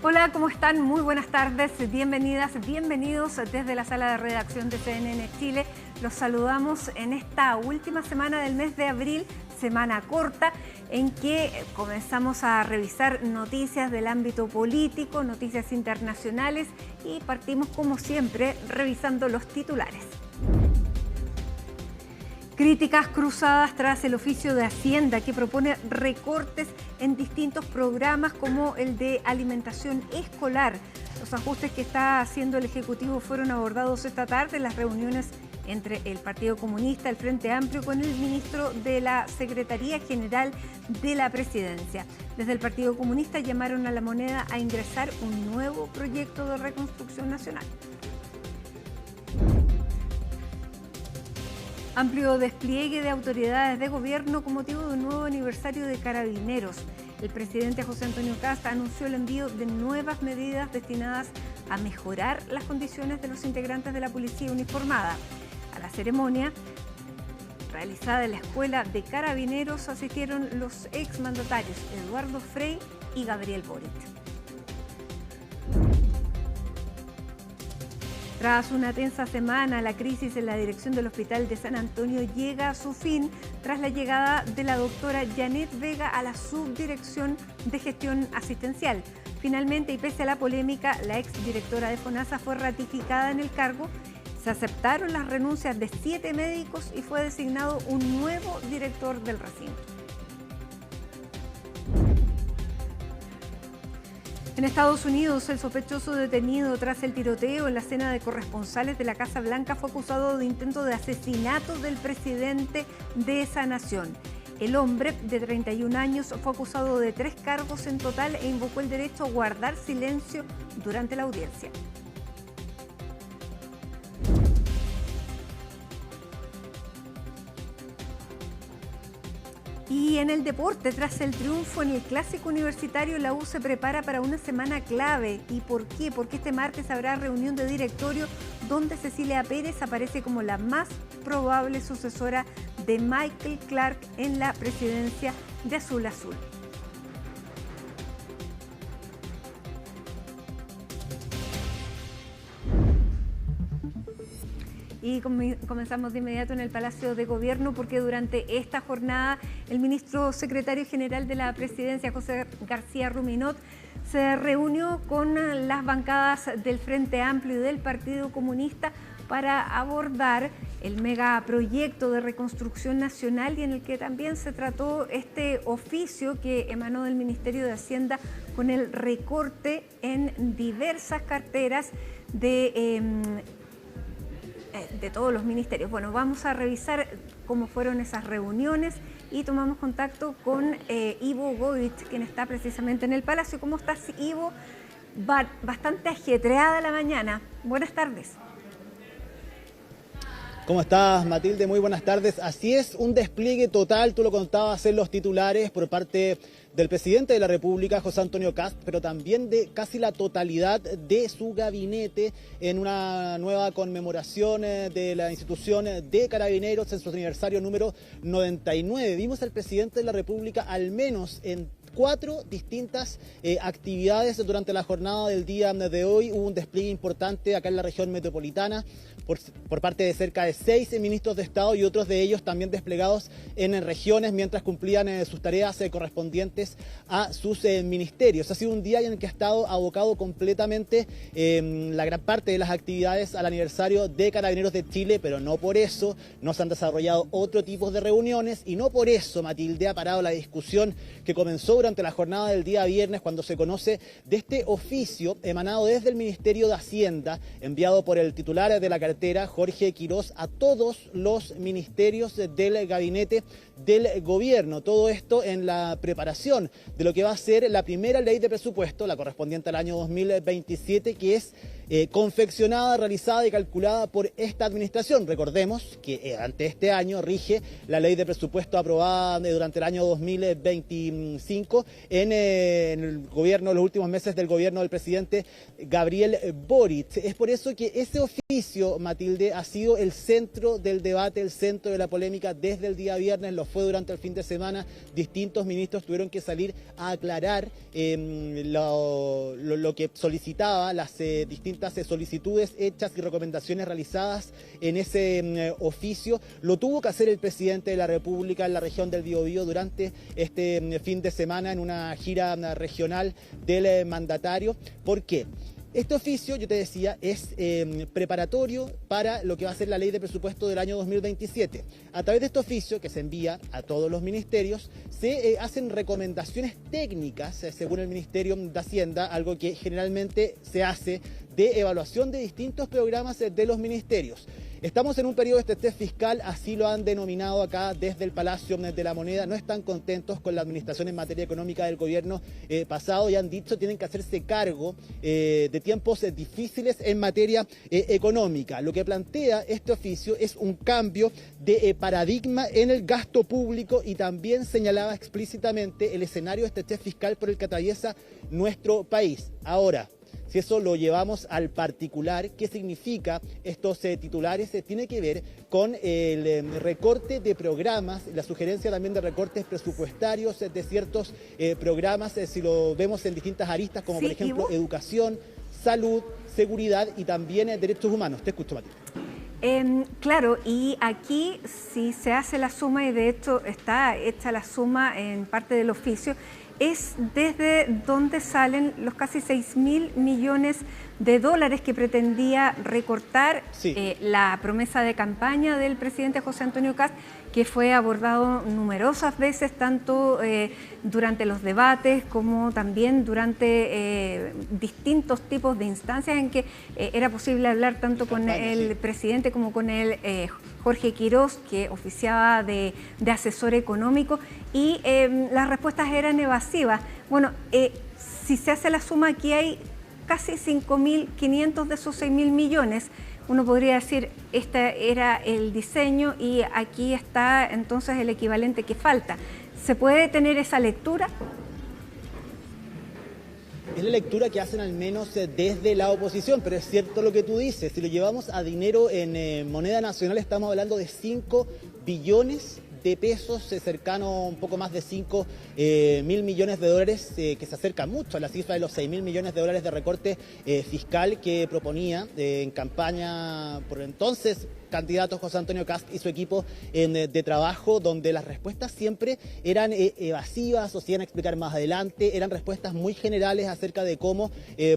Hola, ¿cómo están? Muy buenas tardes, bienvenidas, bienvenidos desde la sala de redacción de CNN Chile. Los saludamos en esta última semana del mes de abril, semana corta, en que comenzamos a revisar noticias del ámbito político, noticias internacionales y partimos como siempre revisando los titulares. Críticas cruzadas tras el oficio de Hacienda que propone recortes en distintos programas como el de alimentación escolar. Los ajustes que está haciendo el Ejecutivo fueron abordados esta tarde en las reuniones entre el Partido Comunista, el Frente Amplio, con el ministro de la Secretaría General de la Presidencia. Desde el Partido Comunista llamaron a La Moneda a ingresar un nuevo proyecto de reconstrucción nacional. Amplio despliegue de autoridades de gobierno con motivo de un nuevo aniversario de Carabineros. El presidente José Antonio Kast anunció el envío de nuevas medidas destinadas a mejorar las condiciones de los integrantes de la policía uniformada. A la ceremonia realizada en la Escuela de Carabineros asistieron los exmandatarios Eduardo Frei y Gabriel Boric. Tras una tensa semana, la crisis en la dirección del Hospital de San Antonio llega a su fin tras la llegada de la doctora Janet Vega a la subdirección de gestión asistencial. Finalmente, y pese a la polémica, la exdirectora de FONASA fue ratificada en el cargo. Se aceptaron las renuncias de 7 médicos y fue designado un nuevo director del recinto. En Estados Unidos, el sospechoso detenido tras el tiroteo en la cena de corresponsales de la Casa Blanca fue acusado de intento de asesinato del presidente de esa nación. El hombre, de 31 años, fue acusado de 3 cargos en total e invocó el derecho a guardar silencio durante la audiencia. Y en el deporte, tras el triunfo en el Clásico Universitario, la U se prepara para una semana clave. ¿Y por qué? Porque este martes habrá reunión de directorio donde Cecilia Pérez aparece como la más probable sucesora de Michael Clark en la presidencia de Azul Azul. Y comenzamos de inmediato en el Palacio de Gobierno porque durante esta jornada el ministro secretario general de la Presidencia, José García Ruminot, se reunió con las bancadas del Frente Amplio y del Partido Comunista para abordar el megaproyecto de reconstrucción nacional y en el que también se trató este oficio que emanó del Ministerio de Hacienda con el recorte en diversas carteras de todos los ministerios. Bueno, vamos a revisar cómo fueron esas reuniones y tomamos contacto con Ivo Goich, quien está precisamente en el Palacio. ¿Cómo estás, Ivo? Bastante ajetreada la mañana. Buenas tardes. ¿Cómo estás, Matilde? Muy buenas tardes. Así es, un despliegue total, tú lo contabas en los titulares, por parte del presidente de la República, José Antonio Kast, pero también de casi la totalidad de su gabinete en una nueva conmemoración de la institución de Carabineros en su aniversario número 99. Vimos al presidente de la República al menos en 4 distintas actividades durante la jornada del día de hoy. Hubo un despliegue importante acá en la región metropolitana por parte de cerca de 6 ministros de Estado y otros de ellos también desplegados en regiones mientras cumplían sus tareas correspondientes a sus ministerios. Ha sido un día en el que ha estado abocado completamente la gran parte de las actividades al aniversario de Carabineros de Chile, pero no por eso no se han desarrollado otro tipo de reuniones y no por eso, Matilde, ha parado la discusión que comenzó durante la jornada del día viernes cuando se conoce de este oficio emanado desde el Ministerio de Hacienda, enviado por el titular de la cartera, Jorge Quirós, a todos los ministerios del gabinete del gobierno. Todo esto en la preparación de lo que va a ser la primera ley de presupuesto, la correspondiente al año 2027, que es confeccionada, realizada y calculada por esta administración. Recordemos que ante este año rige la ley de presupuesto aprobada durante el año 2025 en el gobierno, los últimos meses del gobierno del presidente Gabriel Boric. Es por eso que ese oficio, Matilde, ha sido el centro del debate, el centro de la polémica desde el día viernes. Los lo fue durante el fin de semana. Distintos ministros tuvieron que salir a aclarar lo que solicitaba, las distintas solicitudes hechas y recomendaciones realizadas en ese oficio. Lo tuvo que hacer el presidente de la República en la región del Biobío durante este fin de semana en una gira regional del mandatario. ¿Por qué? Este oficio, yo te decía, es preparatorio para lo que va a ser la ley de presupuesto del año 2027. A través de este oficio, que se envía a todos los ministerios, se hacen recomendaciones técnicas, según el Ministerio de Hacienda, algo que generalmente se hace de evaluación de distintos programas de los ministerios. Estamos en un periodo de estrés fiscal, así lo han denominado acá desde el Palacio de la Moneda. No están contentos con la administración en materia económica del gobierno pasado y han dicho que tienen que hacerse cargo de tiempos difíciles en materia económica. Lo que plantea este oficio es un cambio de paradigma en el gasto público y también señalaba explícitamente el escenario de estrés fiscal por el que atraviesa nuestro país. Ahora, si eso lo llevamos al particular, ¿qué significa estos titulares? Tiene que ver con el recorte de programas, la sugerencia también de recortes presupuestarios de ciertos programas, si lo vemos en distintas aristas, como por ejemplo educación, salud, seguridad y también derechos humanos. Te escucho, Matilde. Claro, y aquí si se hace la suma, y de hecho está hecha la suma en parte del oficio, es desde donde salen los casi 6.000 millones de dólares que pretendía recortar la promesa de campaña del presidente José Antonio Kast, que fue abordado numerosas veces, tanto durante los debates como también durante distintos tipos de instancias en que era posible hablar tanto con el presidente como con el Jorge Quirós, que oficiaba de asesor económico, y las respuestas eran evasivas. Bueno, si se hace la suma, aquí hay casi 5.500 de esos 6.000 millones. Uno podría decir, este era el diseño y aquí está entonces el equivalente que falta. ¿Se puede tener esa lectura? Es la lectura que hacen al menos desde la oposición, pero es cierto lo que tú dices. Si lo llevamos a dinero en moneda nacional, estamos hablando de 5 billones de pesos, cercano un poco más de 5.000 millones de dólares, que se acerca mucho a la cifra de los 6.000 millones de dólares de recorte fiscal que proponía en campaña por entonces candidato José Antonio Kast y su equipo de trabajo, donde las respuestas siempre eran evasivas o se iban a explicar más adelante, eran respuestas muy generales acerca de cómo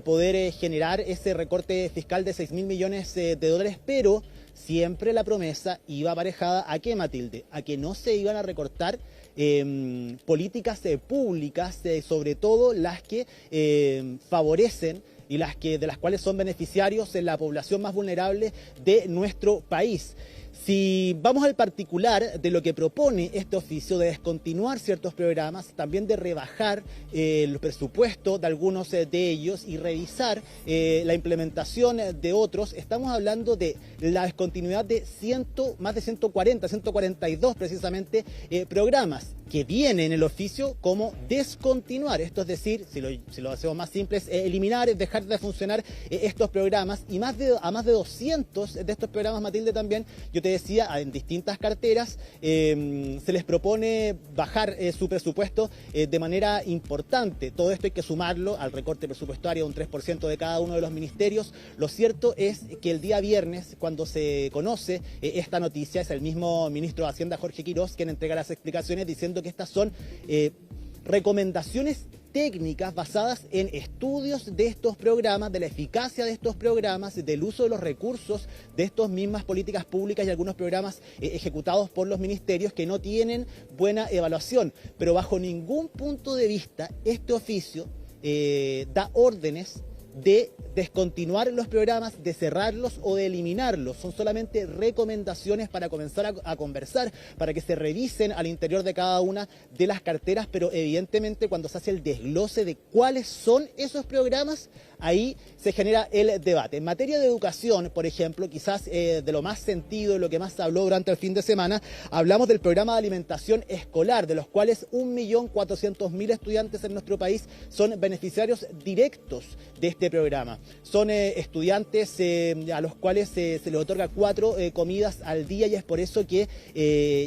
poder generar ese recorte fiscal de 6.000 millones de dólares, pero siempre la promesa iba aparejada a ¿qué, Matilde? A que no se iban a recortar políticas públicas, sobre todo las que favorecen y de las cuales son beneficiarios en la población más vulnerable de nuestro país. Si vamos al particular de lo que propone este oficio de descontinuar ciertos programas, también de rebajar el presupuesto de algunos de ellos y revisar la implementación de otros, estamos hablando de la descontinuidad de más de 142 precisamente programas que viene en el oficio como descontinuar. Esto es decir, si lo hacemos más simple, es eliminar, es dejar de funcionar estos programas, y a más de 200 de estos programas, Matilde, también, yo te decía, en distintas carteras se les propone bajar su presupuesto de manera importante. Todo esto hay que sumarlo al recorte presupuestario de un 3% de cada uno de los ministerios. Lo cierto es que el día viernes, cuando se conoce esta noticia, es el mismo ministro de Hacienda, Jorge Quirós, quien entrega las explicaciones diciendo que estas son recomendaciones técnicas basadas en estudios de estos programas, de la eficacia de estos programas, del uso de los recursos de estas mismas políticas públicas y algunos programas ejecutados por los ministerios que no tienen buena evaluación. Pero bajo ningún punto de vista este oficio da órdenes de descontinuar los programas, de cerrarlos o de eliminarlos. Son solamente recomendaciones para comenzar a conversar, para que se revisen al interior de cada una de las carteras, pero evidentemente cuando se hace el desglose de cuáles son esos programas, ahí se genera el debate. En materia de educación, por ejemplo, quizás de lo más sentido, de lo que más se habló durante el fin de semana, hablamos del programa de alimentación escolar, de los cuales 1.400.000 estudiantes en nuestro país son beneficiarios directos de este este programa. Son estudiantes a los cuales se les otorga 4 comidas al día, y es por eso que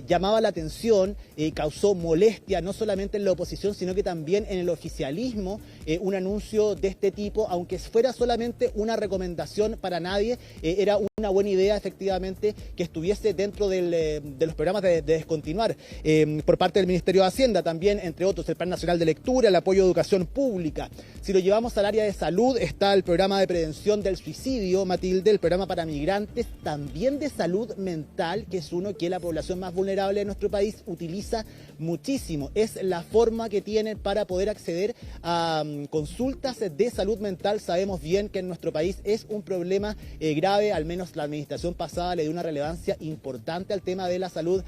llamaba la atención, causó molestia no solamente en la oposición, sino que también en el oficialismo, un anuncio de este tipo, aunque fuera solamente una recomendación para nadie, era una buena idea efectivamente que estuviese dentro de los programas de descontinuar por parte del Ministerio de Hacienda, también entre otros el Plan Nacional de Lectura, el apoyo a educación pública. Si lo llevamos al área de salud, está el programa de prevención del suicidio, Matilde, el programa para migrantes, también de salud mental, que es uno que la población más vulnerable de nuestro país utiliza muchísimo. Es la forma que tienen para poder acceder a consultas de salud mental. Sabemos bien que en nuestro país es un problema grave, al menos la administración pasada le dio una relevancia importante al tema de la salud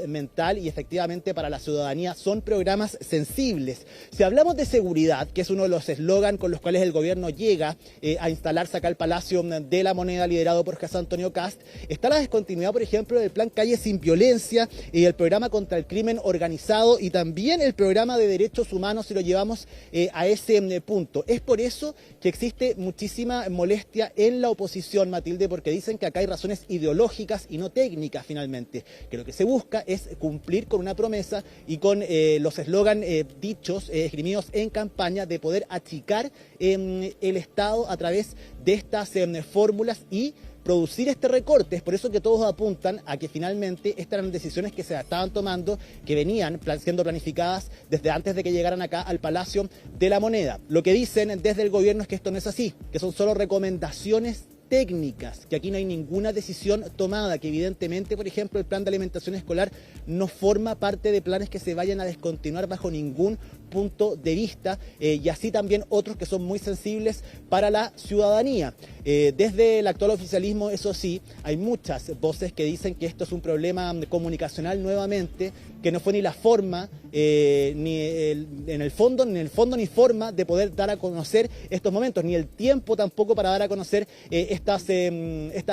mental, y efectivamente para la ciudadanía son programas sensibles. Si hablamos de seguridad, que es uno de los eslogan con los cuales el gobierno llega a instalarse acá al Palacio de la Moneda, liderado por José Antonio Kast, está la descontinuidad, por ejemplo, del Plan Calle Sin Violencia y el programa contra el crimen organizado, y también el programa de derechos humanos, si lo llevamos a ese punto. Es por eso que existe muchísima molestia en la oposición, Matilde, porque dicen que acá hay razones ideológicas y no técnicas finalmente, que lo que se busca es cumplir con una promesa y con los eslogan dichos, esgrimidos en campaña, de poder achicar el Estado a través de estas fórmulas y producir este recorte. Es por eso que todos apuntan a que finalmente estas eran decisiones que se estaban tomando, que venían siendo planificadas desde antes de que llegaran acá al Palacio de la Moneda. Lo que dicen desde el gobierno es que esto no es así, que son solo recomendaciones técnicas, que aquí no hay ninguna decisión tomada, que evidentemente, por ejemplo, el plan de alimentación escolar no forma parte de planes que se vayan a descontinuar bajo ningún punto de vista, y así también otros que son muy sensibles para la ciudadanía. Desde el actual oficialismo, eso sí, hay muchas voces que dicen que esto es un problema comunicacional nuevamente, que no fue ni la forma, ni en el fondo ni forma de poder dar a conocer estos momentos, ni el tiempo tampoco para dar a conocer estas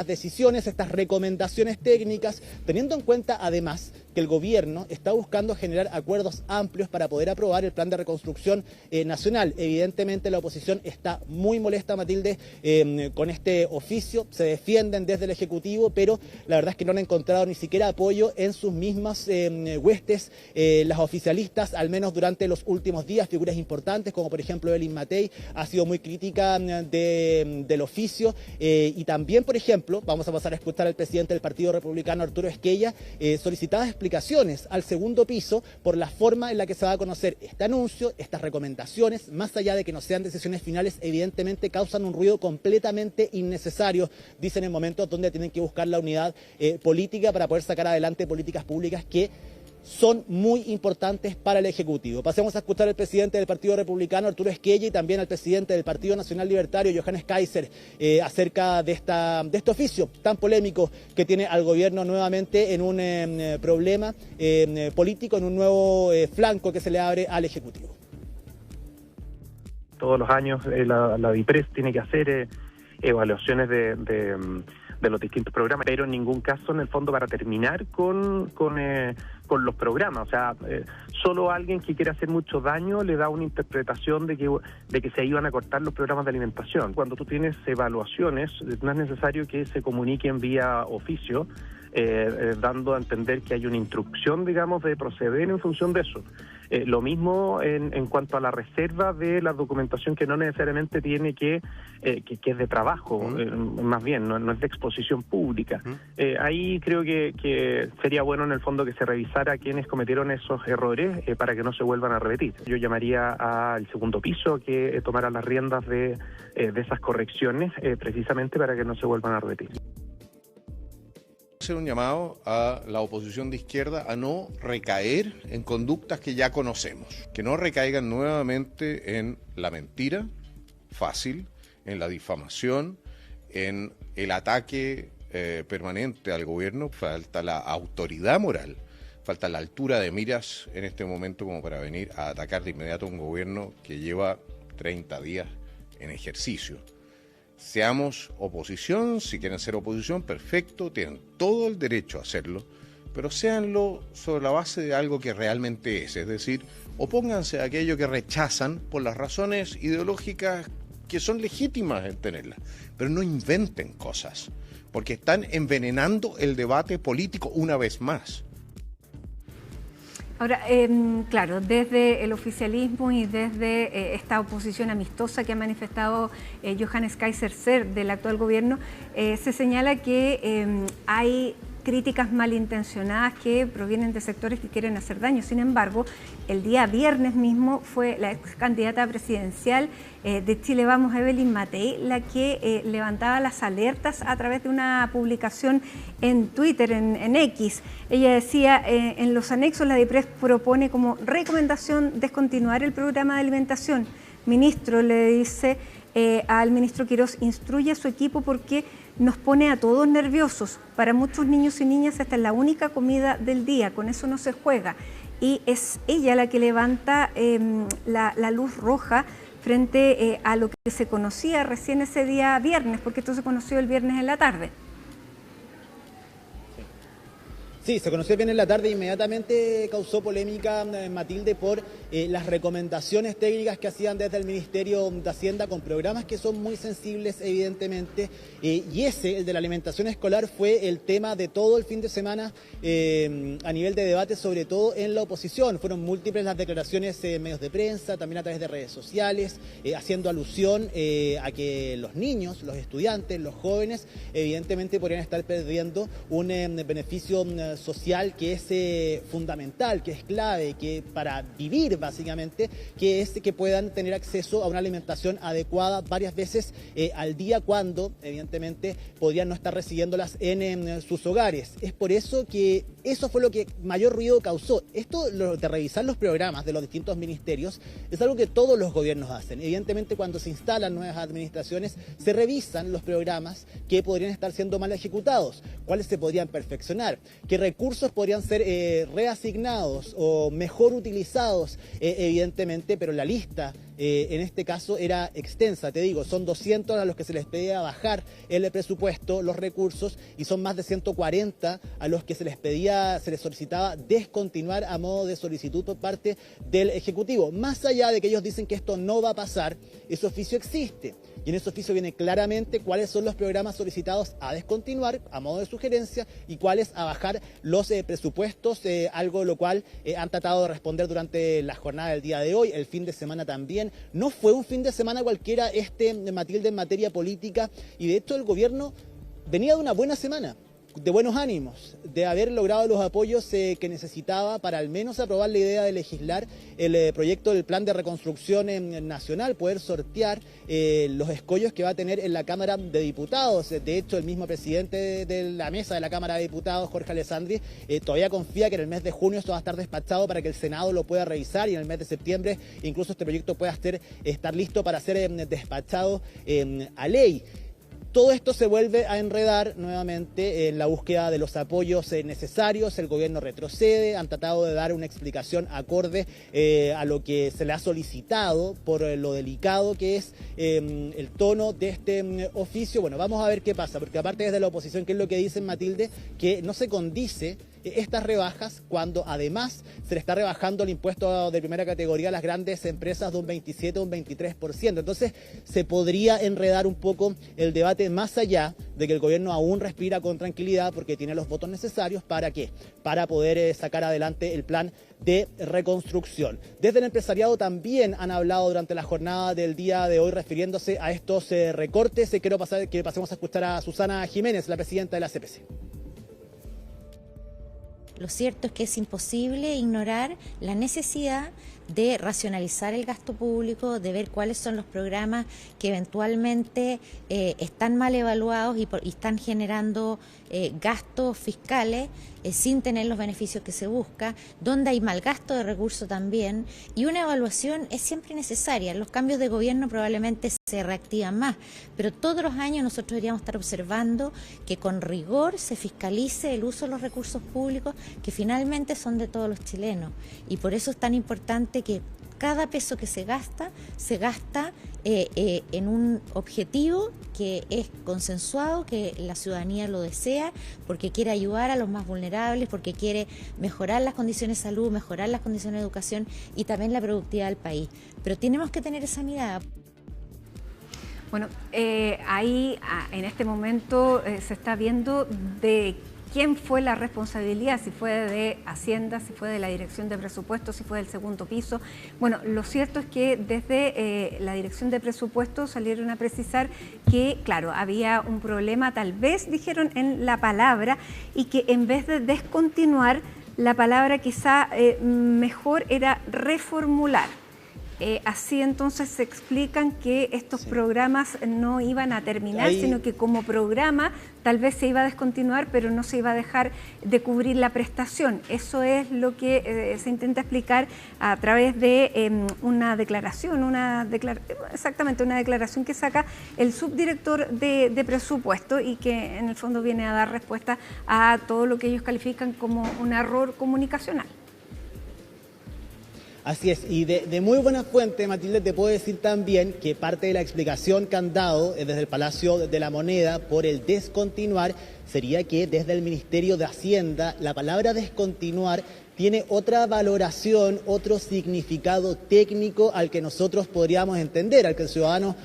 decisiones, estas recomendaciones técnicas, teniendo en cuenta además que el gobierno está buscando generar acuerdos amplios para poder aprobar el plan de reconstrucción nacional. Evidentemente la oposición está muy molesta, Matilde, con este oficio, se defienden desde el Ejecutivo, pero la verdad es que no han encontrado ni siquiera apoyo en sus mismas huestes, las oficialistas, al menos durante los últimos días. Figuras importantes como por ejemplo Elin Matei ha sido muy crítica del oficio, y también, por ejemplo, vamos a pasar a escuchar al presidente del Partido Republicano, Arturo Esquella, solicitaba explicaciones al segundo piso por la forma en la que se va a conocer este anuncio, estas recomendaciones, más allá de que no sean decisiones finales, evidentemente causan un ruido completamente innecesario, dicen en momentos donde tienen que buscar la unidad política para poder sacar adelante políticas públicas que son muy importantes para el Ejecutivo. Pasemos a escuchar al presidente del Partido Republicano, Arturo Esquella, y también al presidente del Partido Nacional Libertario, Johannes Kaiser, acerca de este oficio tan polémico que tiene al gobierno nuevamente en un problema político, en un nuevo flanco que se le abre al Ejecutivo. Todos los años la DIPRES tiene que hacer evaluaciones de los distintos programas, pero en ningún caso en el fondo para terminar con los programas. O sea, solo alguien que quiere hacer mucho daño le da una interpretación de que se iban a cortar los programas de alimentación. Cuando tú tienes evaluaciones, no es necesario que se comuniquen vía oficio, dando a entender que hay una instrucción, digamos, de proceder en función de eso. Lo mismo en cuanto a la reserva de la documentación, que no necesariamente tiene que es de trabajo, más bien, no es de exposición pública. Ahí creo que sería bueno en el fondo que se revisara a quienes cometieron esos errores para que no se vuelvan a repetir. Yo llamaría al segundo piso que tomara las riendas de esas correcciones, precisamente para que no se vuelvan a repetir. Hacer un llamado a la oposición de izquierda a no recaer en conductas que ya conocemos, que no recaigan nuevamente en la mentira fácil, en la difamación, en el ataque permanente al gobierno. Falta la autoridad moral, falta la altura de miras en este momento como para venir a atacar de inmediato a un gobierno que lleva 30 días en ejercicio. Seamos oposición, si quieren ser oposición, perfecto, tienen todo el derecho a hacerlo, pero séanlo sobre la base de algo que realmente es decir, opónganse a aquello que rechazan por las razones ideológicas que son legítimas en tenerlas, pero no inventen cosas, porque están envenenando el debate político una vez más. Ahora, claro, desde el oficialismo y desde esta oposición amistosa que ha manifestado Johannes Kaiser del actual gobierno, se señala que hay críticas malintencionadas que provienen de sectores que quieren hacer daño. Sin embargo, el día viernes mismo fue la ex candidata presidencial de Chile Vamos, Evelyn Matei, la que levantaba las alertas a través de una publicación en Twitter, en X. Ella decía, en los anexos la DIPRES propone como recomendación descontinuar el programa de alimentación. Ministro, le dice al ministro Quirós, instruye a su equipo porque nos pone a todos nerviosos. Para muchos niños y niñas esta es la única comida del día, con eso no se juega. Y es ella la que levanta la luz roja frente a lo que se conocía recién ese día viernes, porque esto se conoció el viernes en la tarde. Sí, se conoció bien en la tarde, inmediatamente causó polémica, Matilde, por las recomendaciones técnicas que hacían desde el Ministerio de Hacienda con programas que son muy sensibles, evidentemente, y ese, el de la alimentación escolar, fue el tema de todo el fin de semana a nivel de debate, sobre todo en la oposición. Fueron múltiples las declaraciones en medios de prensa, también a través de redes sociales, haciendo alusión a que los niños, los estudiantes, los jóvenes, evidentemente podrían estar perdiendo un beneficio social que es fundamental, que es clave, que para vivir básicamente, que es que puedan tener acceso a una alimentación adecuada varias veces al día, cuando evidentemente podrían no estar recibiéndolas en sus hogares. Es por eso que eso fue lo que mayor ruido causó. Esto de revisar los programas de los distintos ministerios es algo que todos los gobiernos hacen. Evidentemente, cuando se instalan nuevas administraciones, se revisan los programas que podrían estar siendo mal ejecutados, cuáles se podrían perfeccionar, qué recursos podrían ser reasignados o mejor utilizados, evidentemente, pero la lista en este caso era extensa. Te digo, son 200 a los que se les pedía bajar el presupuesto, los recursos, y son más de 140 a los que se les solicitaba descontinuar a modo de solicitud por parte del Ejecutivo. Más allá de que ellos dicen que esto no va a pasar, ese oficio existe. Y en ese oficio viene claramente cuáles son los programas solicitados a descontinuar a modo de sugerencia y cuáles a bajar los presupuestos, algo lo cual han tratado de responder durante la jornada del día de hoy, el fin de semana también. No fue un fin de semana cualquiera Matilde, en materia política, y de hecho el gobierno venía de una buena semana, de buenos ánimos, de haber logrado los apoyos que necesitaba para al menos aprobar la idea de legislar el proyecto del plan de reconstrucción nacional, poder sortear los escollos que va a tener en la Cámara de Diputados. De hecho, el mismo presidente de la mesa de la Cámara de Diputados, Jorge Alessandri, todavía confía que en el mes de junio esto va a estar despachado para que el Senado lo pueda revisar, y en el mes de septiembre incluso este proyecto pueda estar listo para ser despachado a ley. Todo esto se vuelve a enredar nuevamente en la búsqueda de los apoyos necesarios. El gobierno retrocede, han tratado de dar una explicación acorde a lo que se le ha solicitado por lo delicado que es el tono de este oficio. Bueno, vamos a ver qué pasa, porque aparte desde la oposición, ¿qué es lo que dicen, Matilde? Que no se condice estas rebajas cuando además se le está rebajando el impuesto de primera categoría a las grandes empresas de un 27 o un 23%. Entonces se podría enredar un poco el debate, más allá de que el gobierno aún respira con tranquilidad porque tiene los votos necesarios. ¿Para qué? Para poder sacar adelante el plan de reconstrucción. Desde el empresariado también han hablado durante la jornada del día de hoy refiriéndose a estos recortes. Quiero que pasemos a escuchar a Susana Jiménez, la presidenta de la CPC. Lo cierto es que es imposible ignorar la necesidad de racionalizar el gasto público, de ver cuáles son los programas que eventualmente están mal evaluados y están generando gastos fiscales sin tener los beneficios que se busca, donde hay mal gasto de recursos también, y una evaluación es siempre necesaria. Los cambios de gobierno probablemente se reactivan más, pero todos los años nosotros deberíamos estar observando que con rigor se fiscalice el uso de los recursos públicos, que finalmente son de todos los chilenos, y por eso es tan importante que cada peso que se gasta en un objetivo que es consensuado, que la ciudadanía lo desea, porque quiere ayudar a los más vulnerables, porque quiere mejorar las condiciones de salud, mejorar las condiciones de educación y también la productividad del país. Pero tenemos que tener esa mirada. Bueno, ahí en este momento se está viendo de quién fue la responsabilidad, si fue de Hacienda, si fue de la Dirección de Presupuestos, si fue del segundo piso. Bueno, lo cierto es que desde la Dirección de Presupuestos salieron a precisar que, claro, había un problema, tal vez dijeron en la palabra, y que en vez de descontinuar, la palabra quizá mejor era reformular. Así entonces se explican que estos programas no iban a terminar, sino que como programa tal vez se iba a descontinuar, pero no se iba a dejar de cubrir la prestación. Eso es lo que se intenta explicar a través de una declaración, exactamente una declaración que saca el subdirector de presupuesto y que en el fondo viene a dar respuesta a todo lo que ellos califican como un error comunicacional. Así es, y de muy buena fuente, Matilde, te puedo decir también que parte de la explicación que han dado desde el Palacio de la Moneda por el descontinuar sería que desde el Ministerio de Hacienda la palabra descontinuar tiene otra valoración, otro significado técnico al que nosotros podríamos entender, al que el ciudadano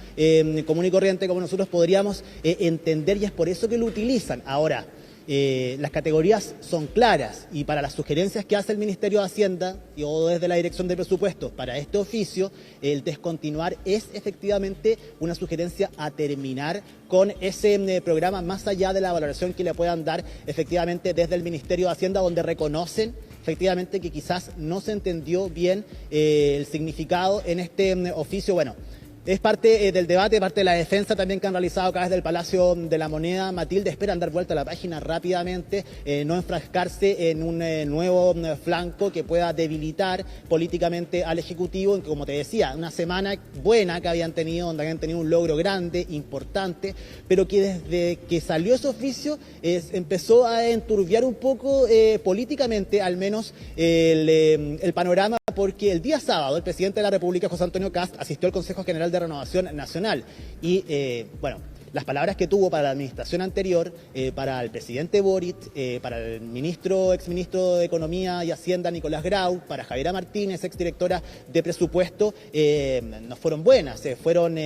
común y corriente como nosotros podríamos entender, y es por eso que lo utilizan. Ahora, las categorías son claras y para las sugerencias que hace el Ministerio de Hacienda o desde la Dirección de Presupuestos para este oficio, el descontinuar es efectivamente una sugerencia a terminar con ese programa, más allá de la valoración que le puedan dar efectivamente desde el Ministerio de Hacienda, donde reconocen efectivamente que quizás no se entendió bien el significado en este oficio. Bueno, es parte del debate, parte de la defensa también que han realizado acá desde el Palacio de la Moneda. Matilde, esperan dar vuelta a la página rápidamente, no enfrascarse en un nuevo flanco que pueda debilitar políticamente al Ejecutivo, como te decía, una semana buena que habían tenido, donde habían tenido un logro grande, importante, pero que desde que salió ese oficio empezó a enturbiar un poco políticamente, al menos el panorama, porque el día sábado el presidente de la República, José Antonio Kast, asistió al Consejo General de Renovación Nacional y, bueno, las palabras que tuvo para la administración anterior, para el presidente Boric, para el exministro de Economía y Hacienda, Nicolás Grau, para Javiera Martínez, exdirectora de Presupuesto, no fueron buenas, fueron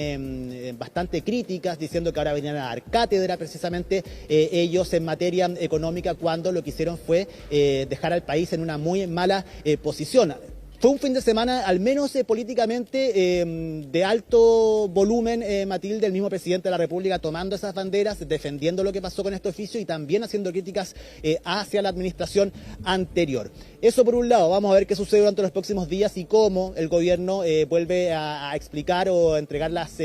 bastante críticas, diciendo que ahora venían a dar cátedra precisamente ellos en materia económica, cuando lo que hicieron fue dejar al país en una muy mala posición. Fue un fin de semana, al menos políticamente, de alto volumen, Matilde, el mismo presidente de la República tomando esas banderas, defendiendo lo que pasó con este oficio y también haciendo críticas hacia la administración anterior. Eso por un lado, vamos a ver qué sucede durante los próximos días y cómo el gobierno vuelve a explicar o a entregar las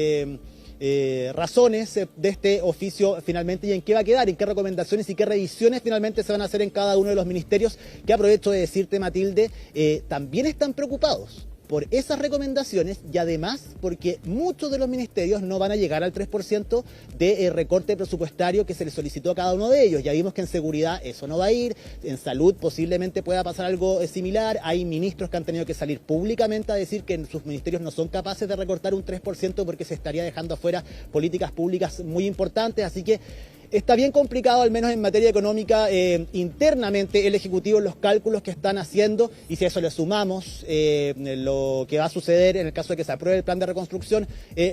razones de este oficio finalmente, y en qué va a quedar, en qué recomendaciones y qué revisiones finalmente se van a hacer en cada uno de los ministerios, que aprovecho de decirte, Matilde, también están preocupados por esas recomendaciones y además porque muchos de los ministerios no van a llegar al 3% de recorte presupuestario que se les solicitó a cada uno de ellos. Ya vimos que en seguridad eso no va a ir, en salud posiblemente pueda pasar algo similar. Hay ministros que han tenido que salir públicamente a decir que sus ministerios no son capaces de recortar un 3% porque se estaría dejando afuera políticas públicas muy importantes, así que está bien complicado, al menos en materia económica, internamente el Ejecutivo, los cálculos que están haciendo, y si a eso le sumamos lo que va a suceder en el caso de que se apruebe el plan de reconstrucción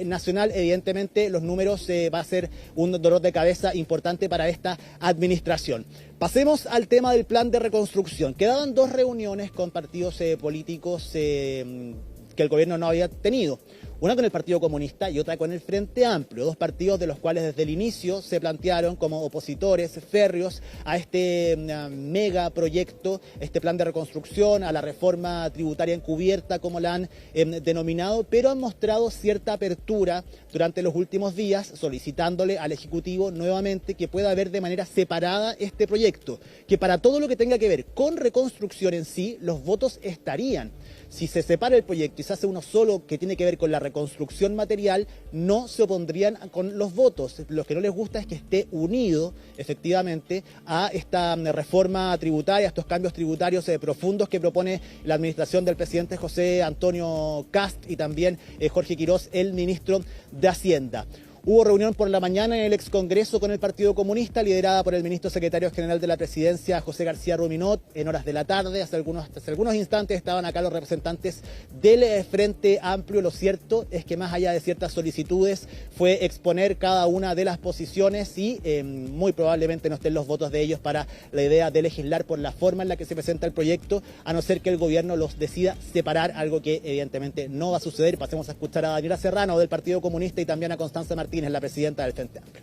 nacional, evidentemente los números va a ser un dolor de cabeza importante para esta administración. Pasemos al tema del plan de reconstrucción. Quedaban 2 reuniones con partidos políticos que el gobierno no había tenido. Una con el Partido Comunista y otra con el Frente Amplio, 2 partidos de los cuales desde el inicio se plantearon como opositores férreos a este mega proyecto, este plan de reconstrucción, a la reforma tributaria encubierta, como la han denominado, pero han mostrado cierta apertura durante los últimos días, solicitándole al Ejecutivo nuevamente que pueda ver de manera separada este proyecto, que para todo lo que tenga que ver con reconstrucción en sí, los votos estarían. Si se separa el proyecto y se hace uno solo que tiene que ver con la reconstrucción material, no se opondrían con los votos. Lo que no les gusta es que esté unido efectivamente a esta reforma tributaria, a estos cambios tributarios profundos que propone la administración del presidente José Antonio Kast y también Jorge Quirós, el ministro de Hacienda. Hubo reunión por la mañana en el ex Congreso con el Partido Comunista, liderada por el ministro secretario general de la Presidencia, José García Ruminot, en horas de la tarde. Hace algunos instantes estaban acá los representantes del Frente Amplio. Lo cierto es que más allá de ciertas solicitudes, fue exponer cada una de las posiciones y muy probablemente no estén los votos de ellos para la idea de legislar por la forma en la que se presenta el proyecto, a no ser que el gobierno los decida separar, algo que evidentemente no va a suceder. Pasemos a escuchar a Daniela Serrano del Partido Comunista y también a Constanza Martínez, la presidenta del Frente Amplio.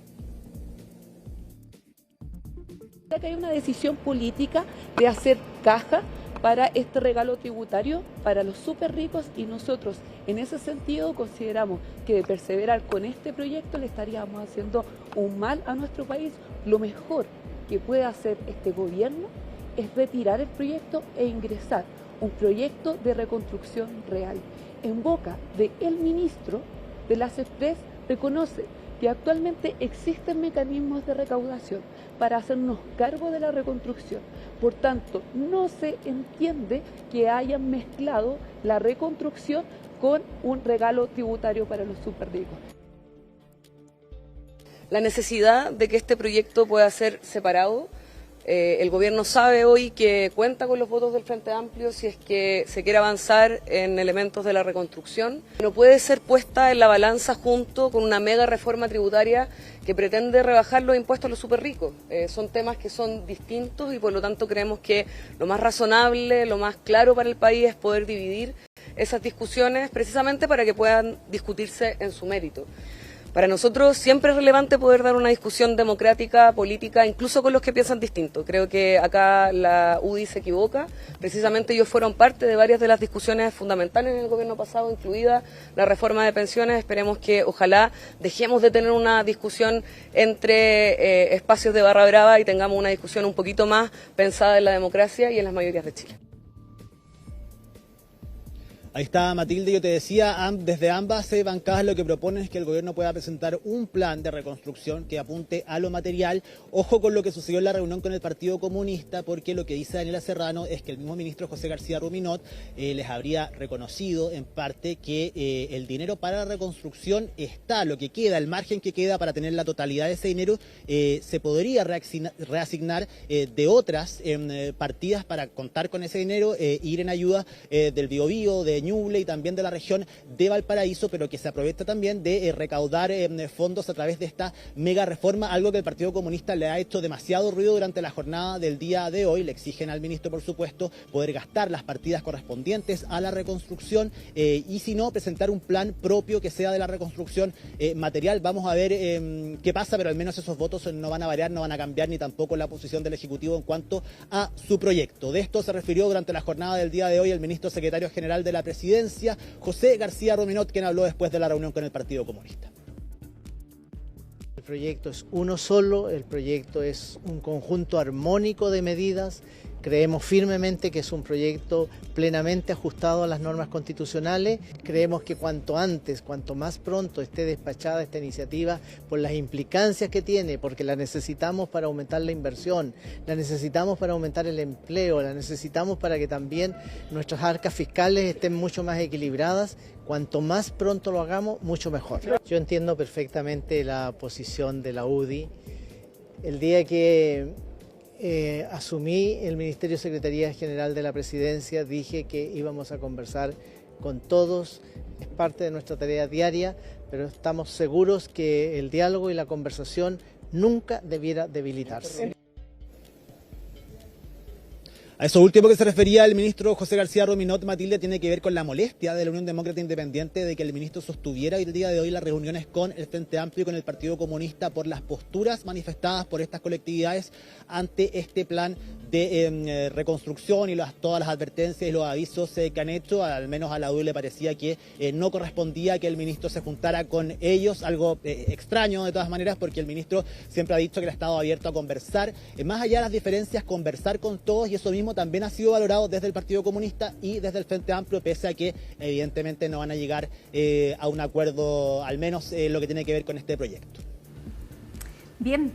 Que hay una decisión política de hacer caja para este regalo tributario para los súper ricos, y nosotros en ese sentido consideramos que de perseverar con este proyecto le estaríamos haciendo un mal a nuestro país. Lo mejor que puede hacer este gobierno es retirar el proyecto e ingresar un proyecto de reconstrucción real. En boca del ministro de las Express reconoce que actualmente existen mecanismos de recaudación para hacernos cargo de la reconstrucción. Por tanto, no se entiende que hayan mezclado la reconstrucción con un regalo tributario para los súper ricos. La necesidad de que este proyecto pueda ser separado. El gobierno sabe hoy que cuenta con los votos del Frente Amplio si es que se quiere avanzar en elementos de la reconstrucción. No puede ser puesta en la balanza junto con una mega reforma tributaria que pretende rebajar los impuestos a los súper ricos. Son temas que son distintos y por lo tanto creemos que lo más razonable, lo más claro para el país es poder dividir esas discusiones precisamente para que puedan discutirse en su mérito. Para nosotros siempre es relevante poder dar una discusión democrática, política, incluso con los que piensan distinto. Creo que acá la UDI se equivoca. Precisamente ellos fueron parte de varias de las discusiones fundamentales en el gobierno pasado, incluida la reforma de pensiones. Esperemos que ojalá dejemos de tener una discusión entre espacios de barra brava y tengamos una discusión un poquito más pensada en la democracia y en las mayorías de Chile. Ahí está, Matilde, yo te decía, desde ambas bancadas lo que proponen es que el gobierno pueda presentar un plan de reconstrucción que apunte a lo material. Ojo con lo que sucedió en la reunión con el Partido Comunista, porque lo que dice Daniela Serrano es que el mismo ministro José García Ruminot les habría reconocido en parte que el dinero para la reconstrucción está, lo que queda, el margen que queda para tener la totalidad de ese dinero se podría reasignar de otras partidas para contar con ese dinero, ir en ayuda del Biobío, de Ñuble y también de la región de Valparaíso, pero que se aprovecha también de recaudar fondos a través de esta mega reforma, algo que el Partido Comunista le ha hecho demasiado ruido durante la jornada del día de hoy. Le exigen al ministro, por supuesto, poder gastar las partidas correspondientes a la reconstrucción y si no, presentar un plan propio que sea de la reconstrucción material. Vamos a ver qué pasa, pero al menos esos votos no van a variar, no van a cambiar, ni tampoco la posición del Ejecutivo en cuanto a su proyecto. De esto se refirió durante la jornada del día de hoy el ministro secretario general de la Presidencia, José García Ruminot, quien habló después de la reunión con el Partido Comunista. El proyecto es uno solo, el proyecto es un conjunto armónico de medidas. Creemos firmemente que es un proyecto plenamente ajustado a las normas constitucionales. Creemos que cuanto antes, cuanto más pronto esté despachada esta iniciativa, por las implicancias que tiene, porque la necesitamos para aumentar la inversión, la necesitamos para aumentar el empleo, la necesitamos para que también nuestras arcas fiscales estén mucho más equilibradas. Cuanto más pronto lo hagamos, mucho mejor. Yo entiendo perfectamente la posición de la UDI. El día que asumí el Ministerio de Secretaría General de la Presidencia, dije que íbamos a conversar con todos, es parte de nuestra tarea diaria, pero estamos seguros que el diálogo y la conversación nunca debiera debilitarse. A eso último que se refería el ministro José García Ruminot, Matilde, tiene que ver con la molestia de la Unión Demócrata Independiente de que el ministro sostuviera el día de hoy las reuniones con el Frente Amplio y con el Partido Comunista por las posturas manifestadas por estas colectividades ante este plan de reconstrucción y todas las advertencias y los avisos que han hecho. Al menos a la UDI le parecía que no correspondía que el ministro se juntara con ellos, algo extraño de todas maneras, porque el ministro siempre ha dicho que él ha estado abierto a conversar, más allá de las diferencias, conversar con todos, y eso mismo también ha sido valorado desde el Partido Comunista y desde el Frente Amplio, pese a que evidentemente no van a llegar a un acuerdo, al menos lo que tiene que ver con este proyecto. Bien.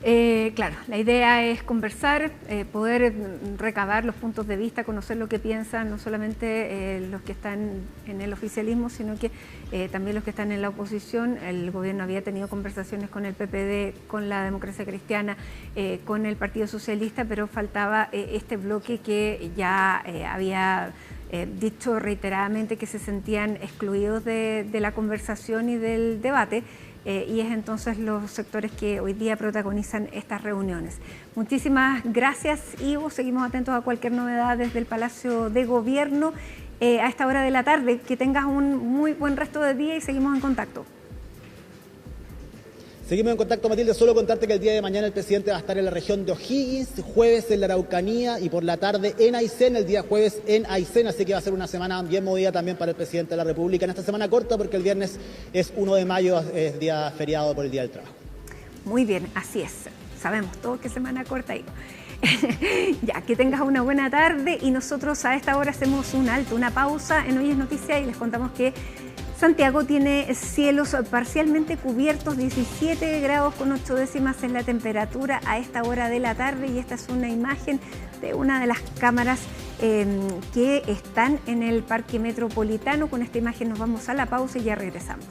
Claro, la idea es conversar, poder recabar los puntos de vista, conocer lo que piensan no solamente los que están en el oficialismo, sino que también los que están en la oposición. El gobierno había tenido conversaciones con el PPD, con la Democracia Cristiana, con el Partido Socialista, pero faltaba este bloque que ya había dicho reiteradamente que se sentían excluidos de la conversación y del debate. Y es entonces los sectores que hoy día protagonizan estas reuniones. Muchísimas gracias, Ivo. Seguimos atentos a cualquier novedad desde el Palacio de Gobierno a esta hora de la tarde. Que tengas un muy buen resto de día y seguimos en contacto. Seguimos en contacto, Matilde. Solo contarte que el día de mañana el presidente va a estar en la región de O'Higgins, jueves en la Araucanía y por la tarde en Aysén, el día jueves en Aysén, así que va a ser una semana bien movida también para el presidente de la República en esta semana corta, porque el viernes es 1 de mayo, es día feriado por el Día del Trabajo. Muy bien, así es. Sabemos todos que semana corta, Ivo. Ya, que tengas una buena tarde y nosotros a esta hora hacemos un alto, una pausa en Hoy es Noticia y les contamos que Santiago tiene cielos parcialmente cubiertos, 17 grados con 8 décimas en la temperatura a esta hora de la tarde, y esta es una imagen de una de las cámaras que están en el Parque Metropolitano. Con esta imagen nos vamos a la pausa y ya regresamos.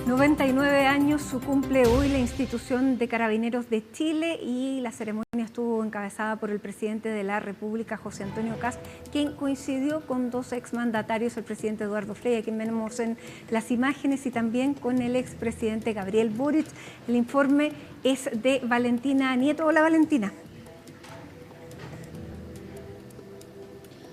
99 años cumple hoy la institución de Carabineros de Chile y la ceremonia estuvo encabezada por el presidente de la República, José Antonio Kast, quien coincidió con dos exmandatarios, el presidente Eduardo Frei, a quien vemos en las imágenes, y también con el expresidente Gabriel Boric. El informe es de Valentina Nieto. Hola, Valentina.